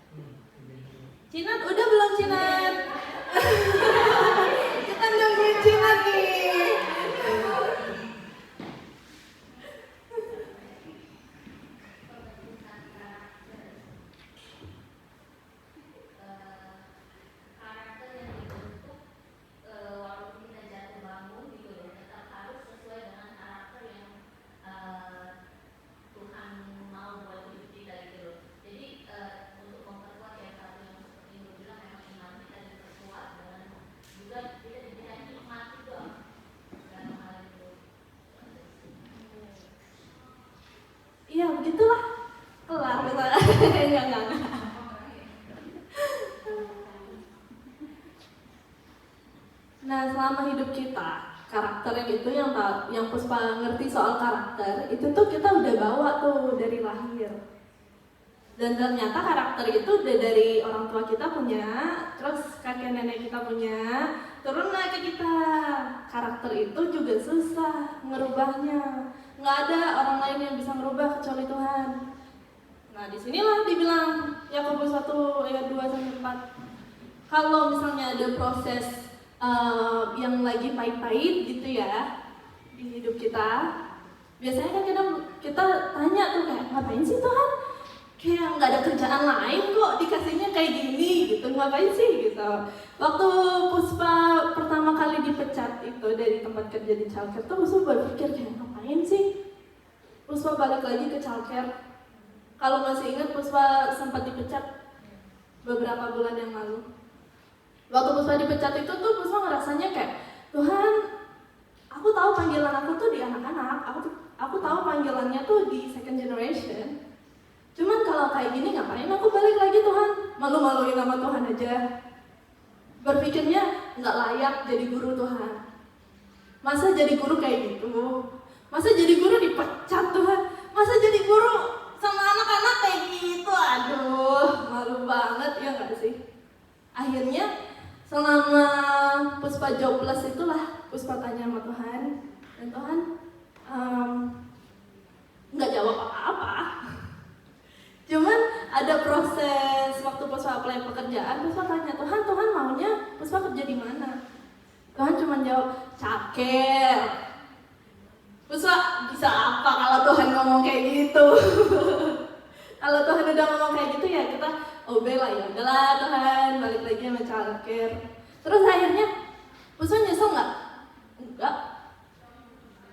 Cinat, udah belum Cinat? Kita nungguin Cinat nih.
Karakter yang dibentuk walaupun kita jatuh bangun gitu ya, tetap harus sesuai dengan karakter yang Tuhan mau buat hidup kita gitu loh. Jadi untuk memperkuat yang satu yang seperti Ibu bilang, memang iman kita diperkuat dengan juga kita diberikan hikmat juga dalam hal itu.
Iya, begitulah. Kelar, enggak. Nah, selama hidup kita, karakter yang itu yang Puspa ngerti soal karakter, itu tuh kita udah bawa tuh dari lahir. Dan ternyata karakter itu udah dari orang tua kita punya, terus kakek nenek kita punya, turun lagi ke kita. Karakter itu juga susah ngerubahnya. Nggak ada orang lain yang bisa merubah kecuali Tuhan. Nah, disinilah dibilang Yakobus 1 ayat 2-4. Kalau misalnya ada proses yang lagi pahit-pahit gitu ya di hidup kita, biasanya kan kita tanya tuh kayak, ngapain sih Tuhan? Kayak nggak ada kerjaan lain kok dikasihnya kayak gini gitu, ngapain sih gitu. Waktu Puspa pertama kali dipecat itu dari tempat kerja di childcare tuh Puspa berpikir kayak, ngapain sih Puspa balik lagi ke childcare. Kalau masih ingat, Puspa sempat dipecat beberapa bulan yang lalu. Waktu Puspa dipecat itu tuh Puspa ngerasanya kayak, Tuhan, aku tahu panggilan aku tuh di anak-anak, aku tahu panggilannya tuh di second generation. Cuman kalau kayak gini ngapain aku balik lagi Tuhan? Malu-maluin nama Tuhan aja. Berpikirnya nggak layak jadi guru Tuhan. Masa jadi guru kayak gitu? Masa jadi guru dipecat Tuhan? Masa jadi guru sama anak-anak kayak gitu? Aduh, malu banget ya nggak sih? Akhirnya selama Puspa jobless itulah Puspa tanya sama Tuhan, dan Tuhan nggak jawab apa-apa. Cuman ada proses waktu Puspa apply pekerjaan, Puspa tanya Tuhan maunya Puspa kerja di mana? Tuhan cuma jawab caker. Puspa bisa apa kalau Tuhan ngomong kayak gitu? Kalau Tuhan udah ngomong kayak gitu ya kita obey lah, ya udahlah Tuhan, balik lagi sama childcare. Terus akhirnya Puspa nyesel nggak? Enggak.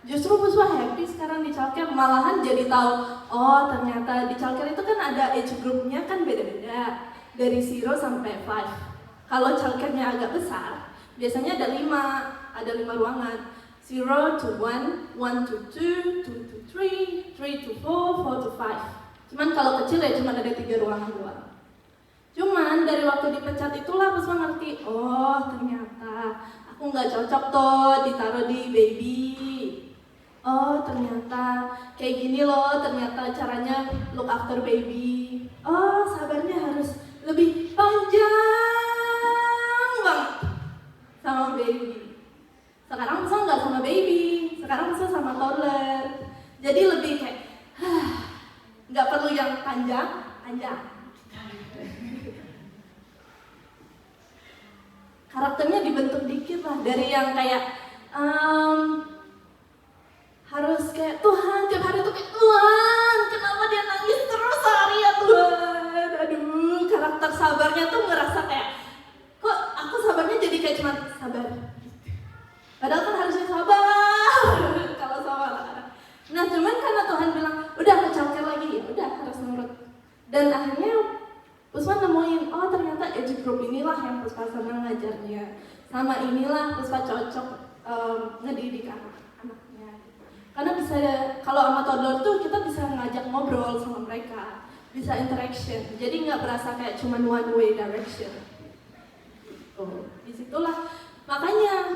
Justru Puspa happy sekarang di childcare, malahan jadi tahu, oh ternyata di childcare itu kan ada age groupnya kan beda-beda, dari 0 sampai 5. Kalau childcare-nya agak besar, biasanya ada 5 ruangan. 0 to 1, 1 to 2, 2 to 3, 3 to 4, 4 to 5. Cuman kalau kecil ya cuma ada 3 ruangan doang. Cuman dari waktu dipecat itulah Puspa ngerti, oh ternyata aku nggak cocok tuh ditaruh di baby. Oh ternyata kayak gini loh, ternyata caranya look after baby. Oh sabarnya harus lebih panjang banget sama baby. Sekarang Puspa nggak sama baby, sekarang Puspa sama toddler. Jadi lebih kayak, nggak perlu yang panjang. Karakternya dibentuk dikit lah, dari yang kayak harus kayak Tuhan, tiap hari tuh kayak Tuhan, kenapa dia nangis terus sehari ya Tuhan? Aduh, karakter sabarnya tuh ngerasa kayak, kok aku sabarnya jadi kayak cuma sabar. Padahal kan harusnya sabar kalau sama anak-anak. Nah, cuman karena Tuhan bilang, udah aku childcare lagi, ya udah harus nurut. Dan akhirnya Puspa nemuin, oh ternyata age group inilah yang Puspa senang ngajarnya. Sama inilah Puspa cocok ngedidik anak-anaknya. Karena bisa, kalau sama toddler tuh kita bisa ngajak ngobrol sama mereka, bisa interaction. Jadi nggak berasa kayak cuma one way direction. Disitulah makanya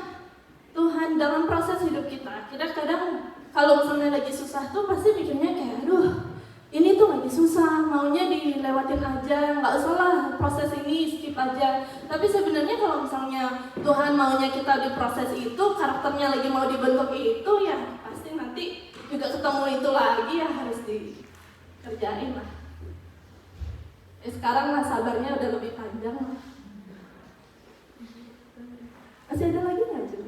Tuhan dalam proses hidup kita kadang kalau misalnya lagi susah tuh pasti mikirnya kayak, aduh ini tuh maunya dilewatin aja, nggak usah lah proses ini, skip aja. Tapi sebenarnya kalau misalnya Tuhan maunya kita di proses itu, karakternya lagi mau dibentuk itu, ya pasti nanti juga ketemu itu lagi, ya harus dikerjain lah. Sekarang lah sabarnya udah lebih panjang lah. Masih ada lagi nggak Jul?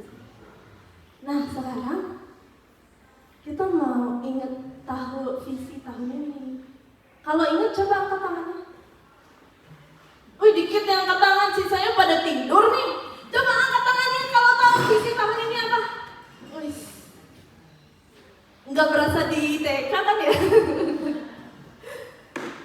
Nah sekarang kita mau inget tahu visi tahun ini. Kalau inget coba angkat tangannya. Wih dikit yang angkat tangan, sisanya pada tidur nih. Coba angkat tangannya kalau tahu visi tahun ini apa. Wih, nggak berasa di TK kan ya?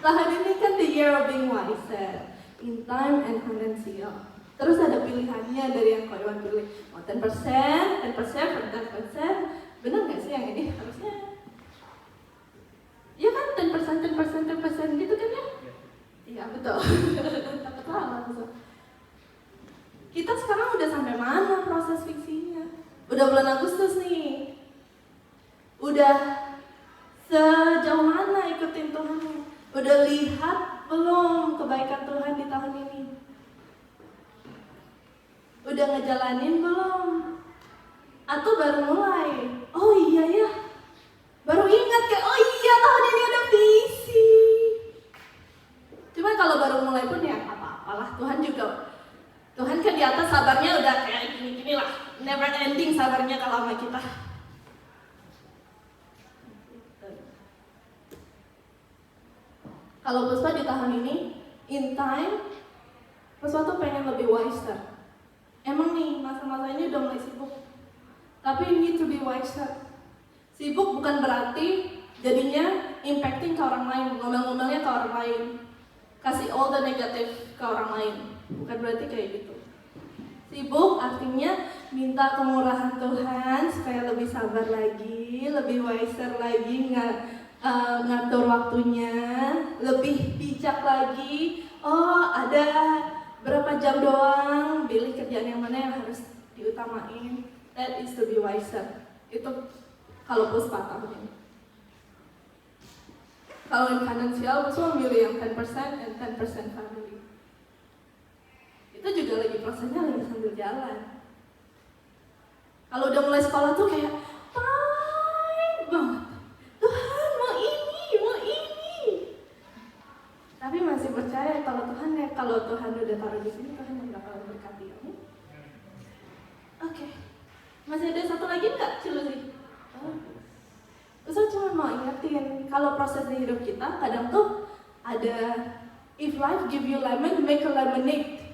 Tahun ini kan the year of being wiser in time and financial. Terus ada pilihannya dari yang kau Iwan pilih. Mau 10%, 10%, 10%. Bener nggak sih yang ini? Harusnya ya kan 10% gitu kan ya? Iya betul. Takut lama langsung. Kita sekarang udah sampai mana proses fiksinya? Udah bulan Agustus nih. Udah sejauh mana ikutin Tuhan? Udah lihat belum kebaikan Tuhan di tahun ini? Udah ngejalanin belum? Atau baru mulai? Oh iya ya, baru ingat kayak oh iya tahun ini ada visi. Cuma kalau baru mulai pun ya apa-apalah, Tuhan kan di atas sabarnya udah kayak gini-gini lah, never ending sabarnya kalau sama kita. Kalau Puspa di tahun ini, in time, Puspa tuh pengen lebih wiser. Emang nih masa-masa ini udah mulai sibuk, tapi need to be wiser. Sibuk bukan berarti jadinya impacting ke orang lain, ngomel-ngomelnya ke orang lain, kasih all the negative ke orang lain, bukan berarti kayak gitu. Sibuk artinya minta kemurahan Tuhan supaya lebih sabar lagi, lebih wiser lagi, ngatur waktunya, lebih bijak lagi. Oh ada berapa jam doang, pilih kerjaan yang mana yang harus diutamain. That is to be wiser. Itu kalau Puspa tahun ini. Kalau in financial, Puspa milih yang 10% and 10% family. Itu juga lagi prosesnya lagi sambil jalan. Kalau udah mulai sekolah tuh kayak fine banget. Tuhan mau ini. Tapi masih percaya kalau Tuhan udah taruh di sini, Tuhan yang bakal berkati kamu. Oke. Masih ada satu lagi nggak, Cilusi? Saya cuma mau ingetin, kalau proses di hidup kita kadang tuh ada if life give you lemon, make a lemonade.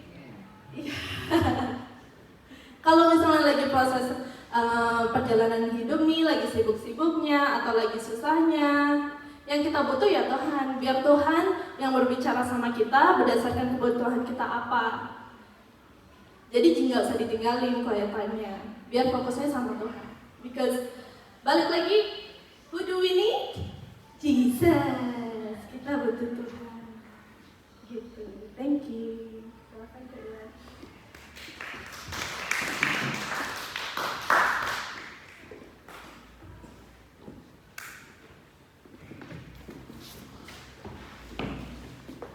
Kalau misalnya lagi proses perjalanan hidup nih, lagi sibuk-sibuknya atau lagi susahnya, yang kita butuh ya Tuhan. Biar Tuhan yang berbicara sama kita berdasarkan kebutuhan kita apa. Jadi nggak usah ditinggalin kelihatannya. Biar fokusnya sama Tuhan. Because balik lagi, who do we need? Jesus. Kita butuh Tuhan. Gitu. Thank you. Silakan Kak Iwan.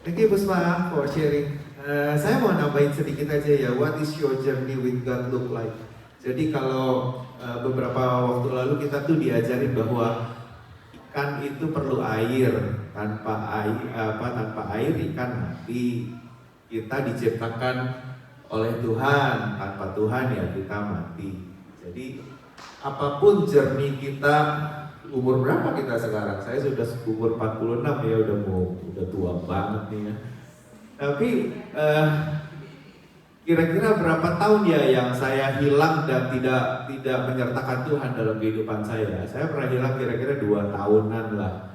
Thank you Puspa for sharing. Saya mau nambahin sedikit aja ya. What is your journey with God look like? Jadi kalau beberapa waktu lalu kita tuh diajarin bahwa ikan itu perlu air. Tanpa air ikan mati. Kita diciptakan oleh Tuhan. Tanpa Tuhan ya kita mati. Jadi apapun journey kita, umur berapa kita sekarang? Saya sudah umur 46 ya, udah tua banget nih ya. Tapi kira-kira berapa tahun ya yang saya hilang dan tidak menyertakan Tuhan dalam kehidupan saya? Saya pernah hilang kira-kira 2 tahunan lah.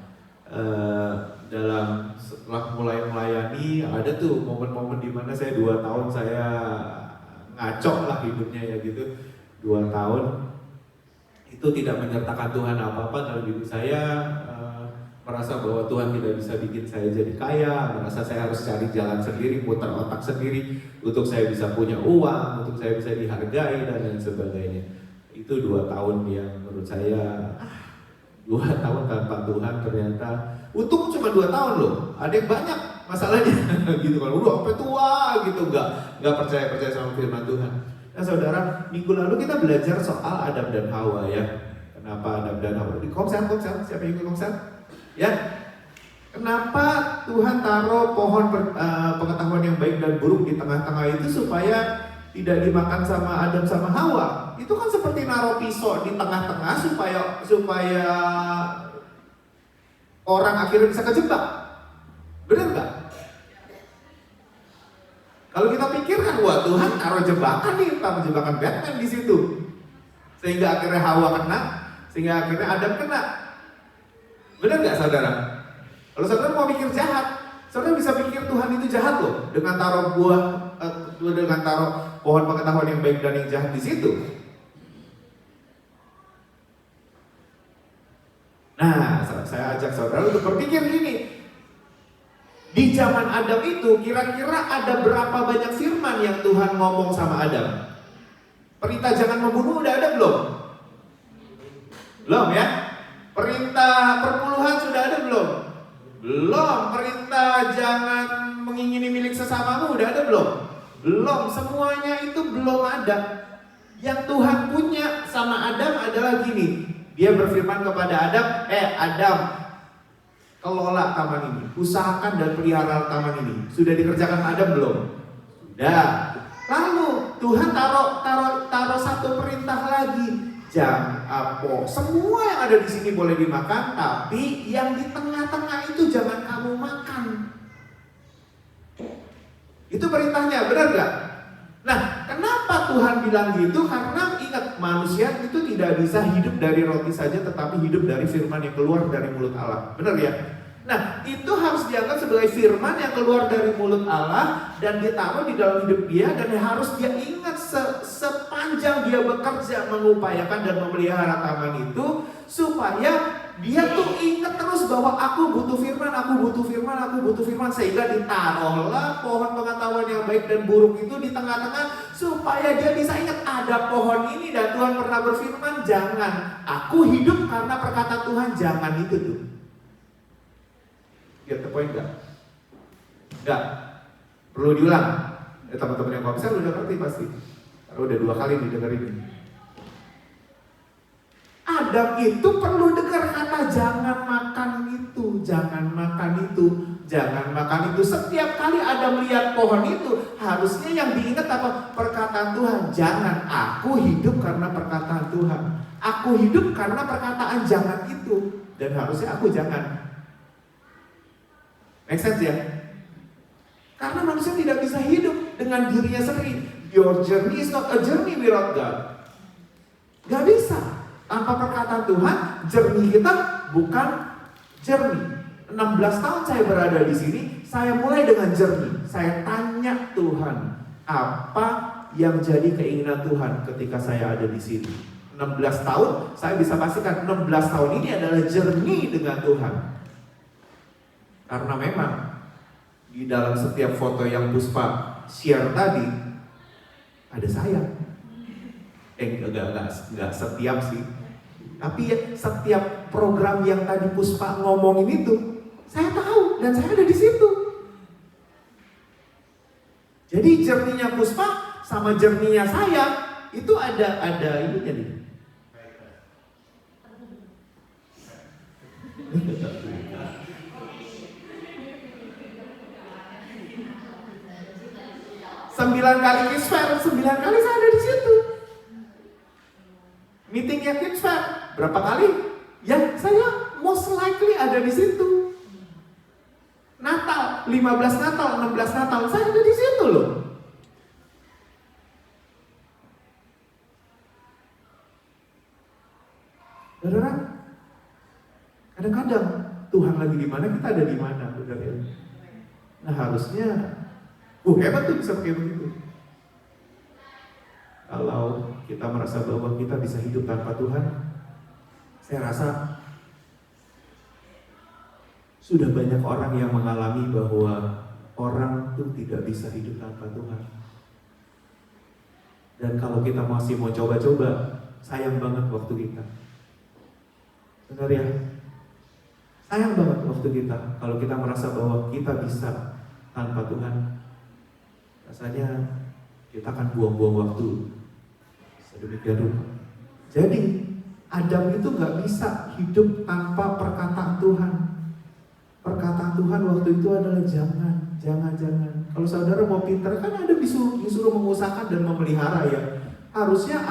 Setelah mulai melayani, ada tuh momen-momen di mana saya 2 tahun saya ngaco lah hidupnya ya gitu. 2 tahun itu tidak menyertakan Tuhan apa-apa dalam hidup saya, merasa bahwa Tuhan tidak bisa bikin saya jadi kaya, merasa saya harus cari jalan sendiri, putar otak sendiri untuk saya bisa punya uang, untuk saya bisa dihargai dan lain sebagainya. Itu 2 tahun yang menurut saya 2 tahun tanpa Tuhan ternyata Untung cuma 2 tahun loh. Ada yang banyak masalahnya gitu kan. Udah sampai tua gitu, nggak percaya sama firman Tuhan. Nah saudara, minggu lalu kita belajar soal Adam dan Hawa ya. Kenapa Adam dan Hawa? Di komsel, siapa yang ikut komsel? Ya. Kenapa Tuhan taruh pohon pengetahuan yang baik dan buruk di tengah-tengah itu supaya tidak dimakan sama Adam sama Hawa? Itu kan seperti naruh pisau di tengah-tengah supaya orang akhirnya bisa kejebak. Benar nggak? Kalau kita pikirkan, wah Tuhan taruh jebakan nih, jebakan Batman di situ, sehingga akhirnya Hawa kena, sehingga akhirnya Adam kena. Benar nggak saudara? Kalau saudara mau pikir jahat, saudara bisa pikir Tuhan itu jahat loh, dengan taruh dengan taruh pohon pengetahuan yang baik dan yang jahat di situ. Nah, saya ajak saudara untuk berpikir gini. Di zaman Adam itu kira-kira ada berapa banyak firman yang Tuhan ngomong sama Adam? Perintah jangan membunuh udah ada belum? Belum ya? Perintah perpuluhan sudah ada belum? Belum. Perintah jangan mengingini milik sesamamu udah ada belum? Belum. Semuanya itu belum ada. Yang Tuhan punya sama Adam adalah gini. Dia berfirman kepada Adam, Adam, kelola taman ini, usahakan dan pelihara taman ini. Sudah dikerjakan Adam belum? Sudah. Lalu Tuhan taruh satu perintah lagi. Jangan semua yang ada di sini boleh dimakan, tapi yang di tengah-tengah itu jangan kamu makan. Itu perintahnya, benar gak? Nah, kenapa Tuhan bilang gitu? Karena ingat, manusia itu tidak bisa hidup dari roti saja, tetapi hidup dari firman yang keluar dari mulut Allah. Benar ya? Nah, itu harus dianggap sebagai firman yang keluar dari mulut Allah dan ditaruh di dalam hidup dia, dan harus dia ingat sepanjang dia bekerja mengupayakan dan memelihara taman itu, supaya dia tuh ingat terus bahwa aku butuh firman, sehingga ditaruhlah pohon pengetahuan yang baik dan buruk itu di tengah-tengah, supaya dia bisa ingat ada pohon ini dan Tuhan pernah berfirman, jangan, aku hidup karena perkataan Tuhan, jangan itu tuh. Get the point gak? Enggak. Perlu diulang. Teman-teman yang komsel udah ngerti pasti. Karena udah 2 kali didengerin. Adam itu perlu dengar kata jangan makan itu, jangan makan itu, jangan makan itu. Setiap kali Adam melihat pohon itu, harusnya yang diingat apa? Perkataan Tuhan. Jangan, aku hidup karena perkataan Tuhan. Aku hidup karena perkataan jangan itu. Dan harusnya aku jangan. Make sense ya? Karena manusia tidak bisa hidup dengan dirinya sendiri. Your journey is not a journey without God. Gak bisa. Tanpa perkataan Tuhan, journey kita bukan journey. 16 tahun saya berada di sini, saya mulai dengan journey. Saya tanya Tuhan, apa yang jadi keinginan Tuhan ketika saya ada di sini? 16 tahun, saya bisa pastikan 16 tahun ini adalah journey dengan Tuhan. Karena memang di dalam setiap foto yang Puspa share tadi ada saya. Enggak setiap sih. Tapi ya, setiap program yang tadi Puspa ngomongin itu saya tahu dan saya ada di situ. Jadi journey-nya Puspa sama journey-nya saya itu ada ininya nih. Sembilan kali Kids Fair, 9 kali saya ada di situ. Meetingnya Kids Fair, berapa kali? Ya saya most likely ada di situ. Natal, 15 Natal, 16 Natal, saya ada di situ loh. Saudara, kadang-kadang Tuhan lagi di mana, kita ada di mana, saudara. Nah harusnya hebat tuh bisa kayak begitu. Kalau kita merasa bahwa kita bisa hidup tanpa Tuhan, saya rasa sudah banyak orang yang mengalami bahwa orang tuh tidak bisa hidup tanpa Tuhan. Dan kalau kita masih mau coba-coba, sayang banget waktu kita. Benar ya? Sayang banget waktu kita kalau kita merasa bahwa kita bisa tanpa Tuhan. Rasanya kita akan buang-buang waktu sedemikian rupa. Jadi Adam itu gak bisa hidup tanpa perkataan Tuhan. Perkataan Tuhan waktu itu adalah jangan. Kalau saudara mau pintar kan ada disuruh mengusahakan dan memelihara ya. Harusnya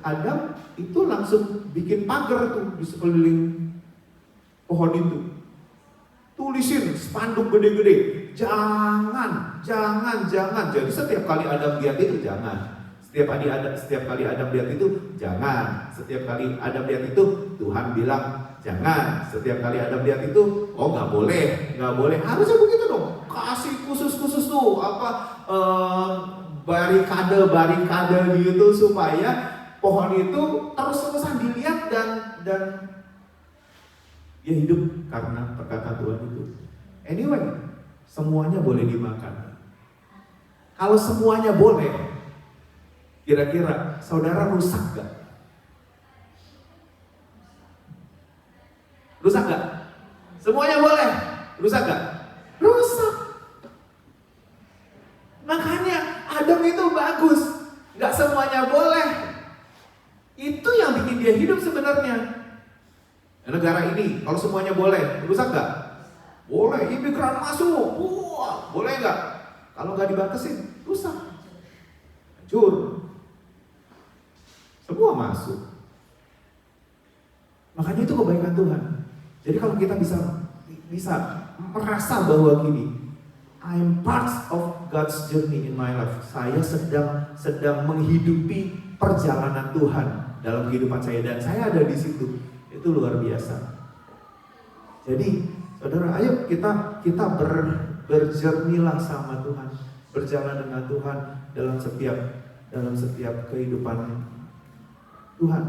Adam itu langsung bikin pagar tuh di sekeliling pohon itu. Tulisin spanduk gede-gede, jangan. Jadi setiap kali Adam lihat itu jangan. Setiap kali Adam lihat itu jangan. Setiap kali Adam lihat itu Tuhan bilang jangan. Setiap kali Adam lihat itu nggak boleh. Harusnya begitu dong. Kasih khusus tuh barikade gitu supaya pohon itu terus-terusan dilihat dan dia hidup karena perkataan Tuhan itu. Anyway, semuanya boleh dimakan. Kalau semuanya boleh, kira-kira saudara rusak gak? Rusak gak? Semuanya boleh, rusak gak? Rusak. Makanya Adam itu bagus, gak semuanya boleh. Itu yang bikin dia hidup sebenarnya. Negara ini kalau semuanya boleh, rusak gak? Boleh, imigran masuk, wah, boleh gak? Kalau gak dibatasin, rusak, hancur. Semua masuk. Makanya itu kebaikan Tuhan. Jadi kalau kita bisa merasa bahwa gini, I'm part of God's journey in my life. Saya sedang menghidupi perjalanan Tuhan dalam kehidupan saya dan saya ada di situ. Itu luar biasa. Jadi, saudara, ayo kita berjernilah sama Tuhan, berjalan dengan Tuhan dalam setiap kehidupan Tuhan.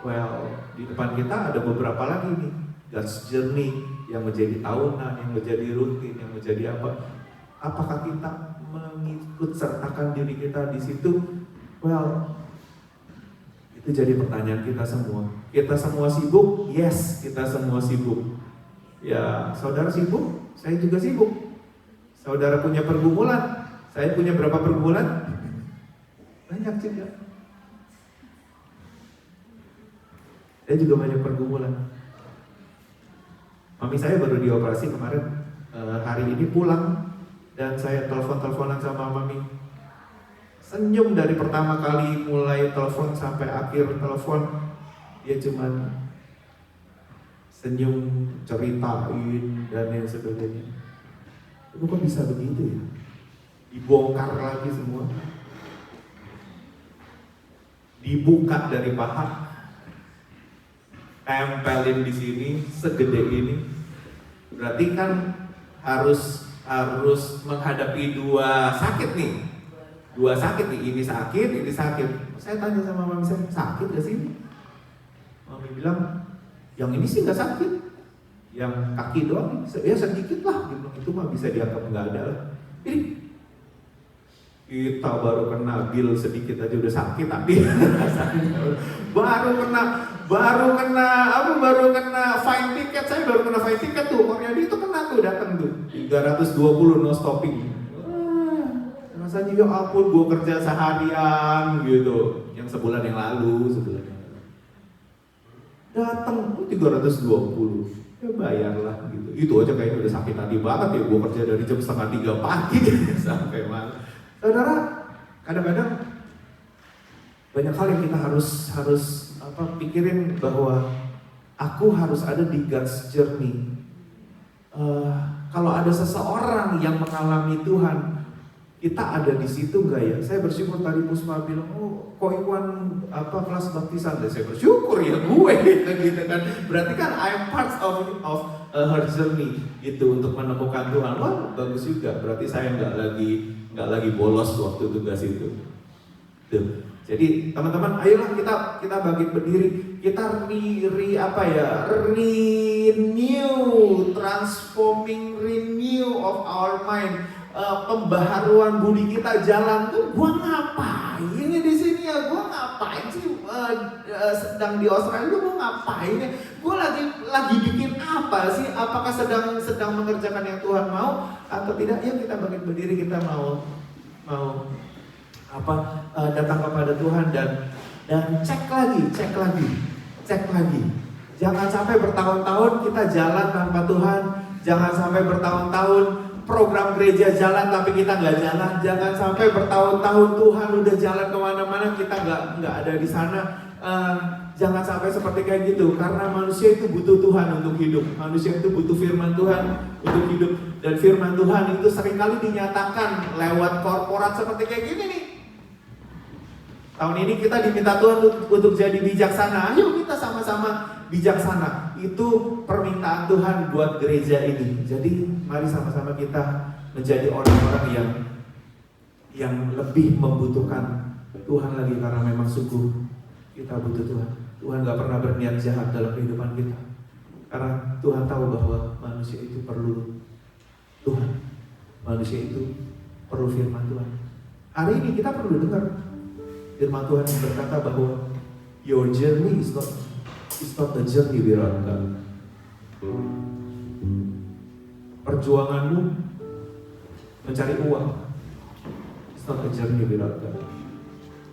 Well, di depan kita ada beberapa lagi nih, God's journey yang menjadi tahunan, yang menjadi rutin, yang menjadi apa? Apakah kita mengikut sertakan diri kita di situ? Well, itu jadi pertanyaan kita semua. Kita semua sibuk? Yes, kita semua sibuk. Ya, saudara sibuk, saya juga sibuk. Saudara punya pergumulan, saya punya berapa pergumulan? Banyak juga. Saya juga banyak pergumulan. Mami saya baru dioperasi kemarin, hari ini pulang dan saya telepon-teleponan sama mami. Senyum dari pertama kali mulai telepon sampai akhir telepon, dia cuman senyum, ceritain dan lain sebagainya. Itu kok bisa begitu ya? Dibongkar lagi semua, dibuka dari paha, tempelin di sini segede ini. Berarti kan harus menghadapi dua sakit nih. Ini sakit. Saya tanya sama mami saya, sakit gak sih? Mami bilang, yang ini sih gak sakit, yang kaki doang, ya sedikit lah. Itu mah bisa dianggap gak ada lah. Jadi kita baru kena bill sedikit aja udah sakit tadi. baru kena fine ticket. Saya baru kena fine ticket tuh. Koryadi itu kena tuh, datang tuh 320 no stopping. Rasanya ya ampun, gue kerja seharian gitu, yang sebulan yang lalu datang 320, ya bayarlah gitu. Itu aja kayaknya udah sakit hati banget ya, gue kerja dari jam 2:30 pagi sampai malam. Saudara, kadang-kadang banyak hal yang kita harus pikirin bahwa aku harus ada di God's journey. Kalau ada seseorang yang mengalami Tuhan, kita ada di situ nggak ya? Saya bersyukur tadi Puspa bilang, kok Iwan kelas baptisan, dan saya bersyukur ya gue gitu kan. Berarti kan I'm part of her journey gitu untuk menemukan Tuhan. Wah, bagus juga. Berarti saya nggak lagi bolos waktu tugas itu. Tuh. Jadi teman-teman, ayolah kita bangkit berdiri, kita renew of our mind. Pembaharuan budi kita jalan tuh, gua ngapain di sini ya? Gua ngapain sih sedang di Australia, lu mau ngapain ya? Gue lagi bikin apa sih? Apakah sedang mengerjakan yang Tuhan mau atau tidak? Ya kita bangkit berdiri, kita mau datang kepada Tuhan dan cek lagi. Jangan sampai bertahun-tahun kita jalan tanpa Tuhan. Jangan sampai bertahun-tahun program gereja jalan tapi kita nggak jalan. Jangan sampai bertahun-tahun Tuhan udah jalan kemana-mana kita nggak ada di sana. Jangan sampai seperti kayak gitu, karena manusia itu butuh Tuhan untuk hidup. Manusia itu butuh firman Tuhan untuk hidup. Dan firman Tuhan itu seringkali dinyatakan lewat korporat seperti kayak gini nih. Tahun ini kita diminta Tuhan untuk jadi bijaksana. Ayo kita sama-sama bijaksana. Itu permintaan Tuhan buat gereja ini. Jadi mari sama-sama kita menjadi orang-orang yang lebih membutuhkan Tuhan lagi, karena memang sungguh kita butuh Tuhan. Tuhan gak pernah berniat jahat dalam kehidupan kita, karena Tuhan tahu bahwa manusia itu perlu Tuhan. Manusia itu perlu firman Tuhan. Hari ini kita perlu dengar firman Tuhan yang berkata bahwa your journey is not a journey without God. Perjuanganmu mencari uang is not a journey without God.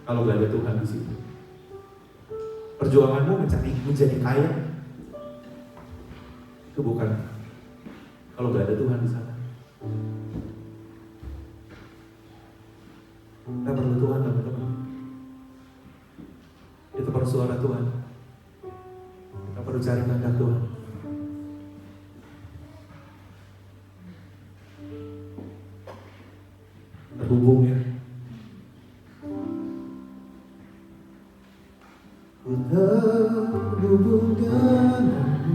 Kalau gak ada Tuhan di situ. Perjuanganmu menjadi kaya itu bukan kalau gak ada Tuhan di sana. Kita perlu Tuhan, teman-teman. Itu perlu suara Tuhan. Kita perlu cari kehendak Tuhan. Terhubung ya. Ku terhubung denganmu.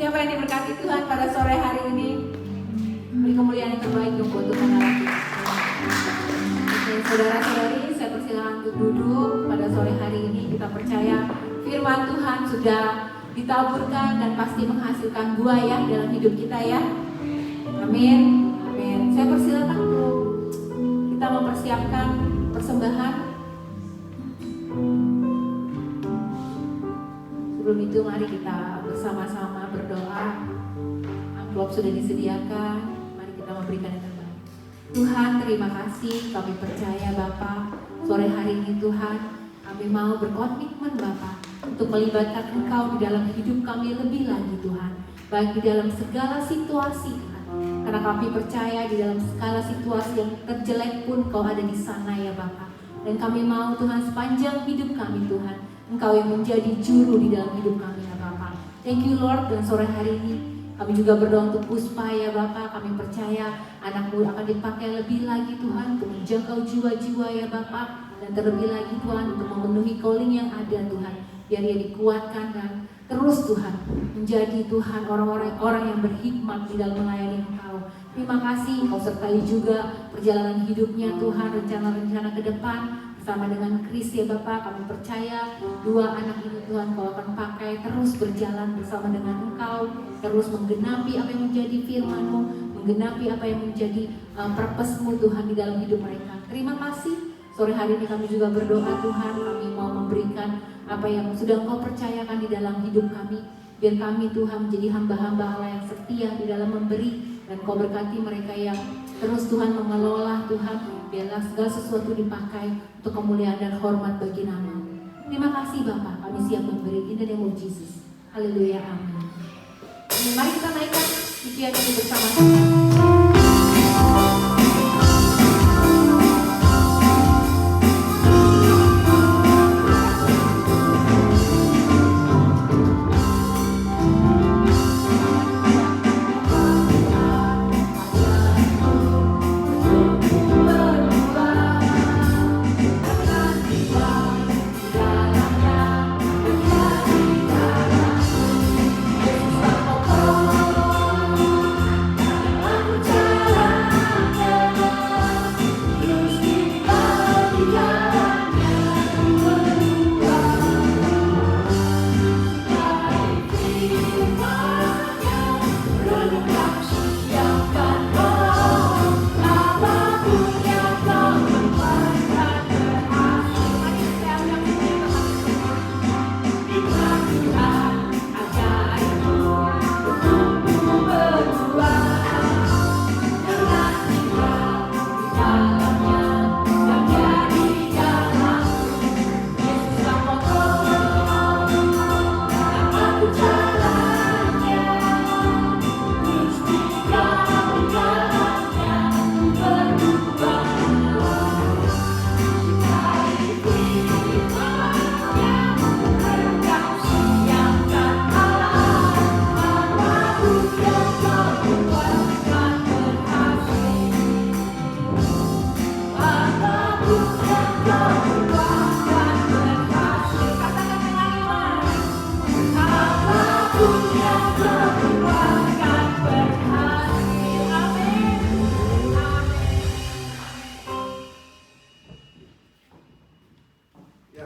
Siapa yang diberkati Tuhan pada sore hari ini? Beri kemuliaan yang terbaik untuk Tuhan Allah kita. Oke, saudara-saudari, saya persilakan untuk duduk. Pada sore hari ini kita percaya firman Tuhan sudah ditaburkan dan pasti menghasilkan buah ya dalam hidup kita ya. Amin. Amin. Saya persilakan untuk kita mempersiapkan persembahan. Sebelum itu mari kita bersama-sama berdoa. Amplop sudah disediakan. Mari kita memberikan yang terbaik. Tuhan, terima kasih. Kami percaya Bapa, sore hari ini Tuhan, kami mau berkomitmen Bapa untuk melibatkan Engkau di dalam hidup kami lebih lagi Tuhan, baik di dalam segala situasi Tuhan. Karena kami percaya di dalam segala situasi yang terjelek pun Kau ada di sana ya Bapa. Dan kami mau Tuhan sepanjang hidup kami Tuhan, Engkau yang menjadi juru di dalam hidup kami ya Bapa. Thank you Lord. Dan sore hari ini kami juga berdoa untuk Puspa ya Bapa. Kami percaya anak-Mu akan dipakai lebih lagi Tuhan untuk menjangkau jiwa-jiwa ya Bapa. Dan terlebih lagi Tuhan untuk memenuhi calling yang ada Tuhan. Biar ia dikuatkan dan terus Tuhan menjadi Tuhan orang-orang yang berhikmat di dalam melayani Engkau. Terima kasih Engkau sertai juga perjalanan hidupnya Tuhan, rencana-rencana ke depan. Bersama dengan Chris ya Bapak, kami percaya 2 anak ini Tuhan Kau akan pakai terus berjalan bersama dengan Engkau, terus menggenapi apa yang menjadi firman-Mu, menggenapi apa yang menjadi purpose-Mu Tuhan di dalam hidup mereka. Terima kasih. Sore hari ini kami juga berdoa Tuhan, kami mau memberikan apa yang sudah Engkau percayakan di dalam hidup kami. Biar kami Tuhan menjadi hamba-hamba Allah yang setia di dalam memberi, dan Kau berkati mereka yang terus Tuhan mengelola Tuhan. Biarlah segala sesuatu dipakai untuk kemuliaan dan hormat bagi nama-Mu. Terima kasih Bapak, kami siap memberi in the name of Jesus. Haleluya, amin. Mari kita naikkan pujian ini bersama-sama.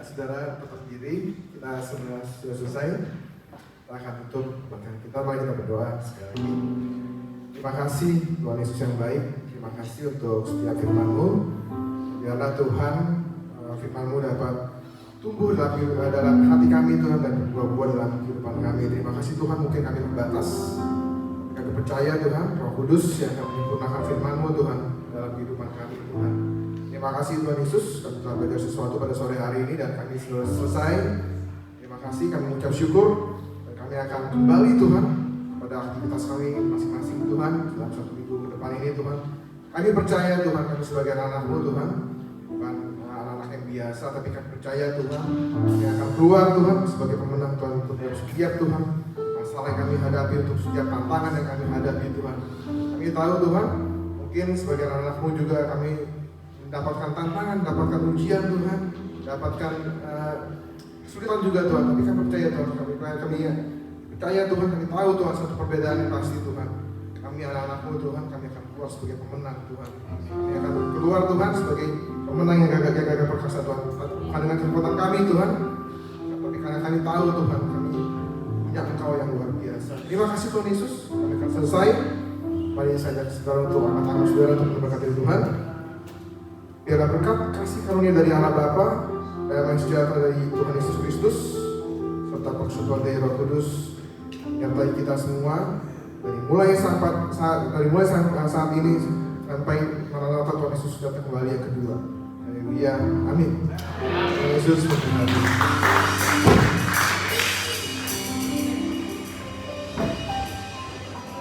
Saudara tetap berdiri, kita sudah selesai. Kita akan tutup pertemuan kita, mari kita berdoa sekali lagi. Terima kasih Tuhan Yesus yang baik, terima kasih untuk setiap firman-Mu. Biarlah Tuhan firman-Mu dapat tumbuh dalam hati kami Tuhan, dan berbuah-buah dalam kehidupan kami. Terima kasih Tuhan, mungkin kami terbatas. Kami percaya Tuhan, Roh Kudus yang akan menyempurnakan firman-Mu Tuhan dalam kehidupan kami Tuhan. Terima kasih Tuhan Yesus, kami telah belajar sesuatu pada sore hari ini dan kami sudah selesai. Terima kasih, kami mengucap syukur dan kami akan kembali Tuhan pada aktivitas kami masing-masing Tuhan dalam 1 minggu ke depan ini Tuhan. Kami percaya Tuhan, kami sebagai anak-anak-Mu Tuhan, bukan anak-anak yang biasa, tapi kami percaya Tuhan, kami akan keluar Tuhan sebagai pemenang Tuhan untuk setiap Tuhan masalah yang kami hadapi, untuk setiap tantangan yang kami hadapi Tuhan. Kami tahu Tuhan, mungkin sebagai anak-anak-Mu juga kami mendapatkan tantangan, mendapatkan ujian Tuhan, mendapatkan kesulitan juga Tuhan. Tapi kami percaya Tuhan, kami percaya Tuhan, kami tahu Tuhan satu perbedaan yang pasti Tuhan. Kami anak-anak-Mu Tuhan, kami akan keluar sebagai pemenang Tuhan. Kami akan keluar Tuhan sebagai pemenang yang gagah perkasa Tuhan. Bukan dengan kekuatan kami Tuhan, tapi karena kami tahu Tuhan, kami punya Engkau yang luar biasa. Terima kasih Tuhan Yesus, kami akan selesai. Mari saya ajak saudara untuk angkat tangan saudara untuk memberkati Tuhan. Biarlah berkat kasih karunia dari Allah Bapa, damai sejahtera dari Tuhan Yesus Kristus, serta persekutuan dari Roh Kudus menyertai kita semua dari mulai saat ini sampai Maranatha Tuhan Yesus datang kembali yang kedua. Haleluya, amin. Tuhan Yesus memberkati.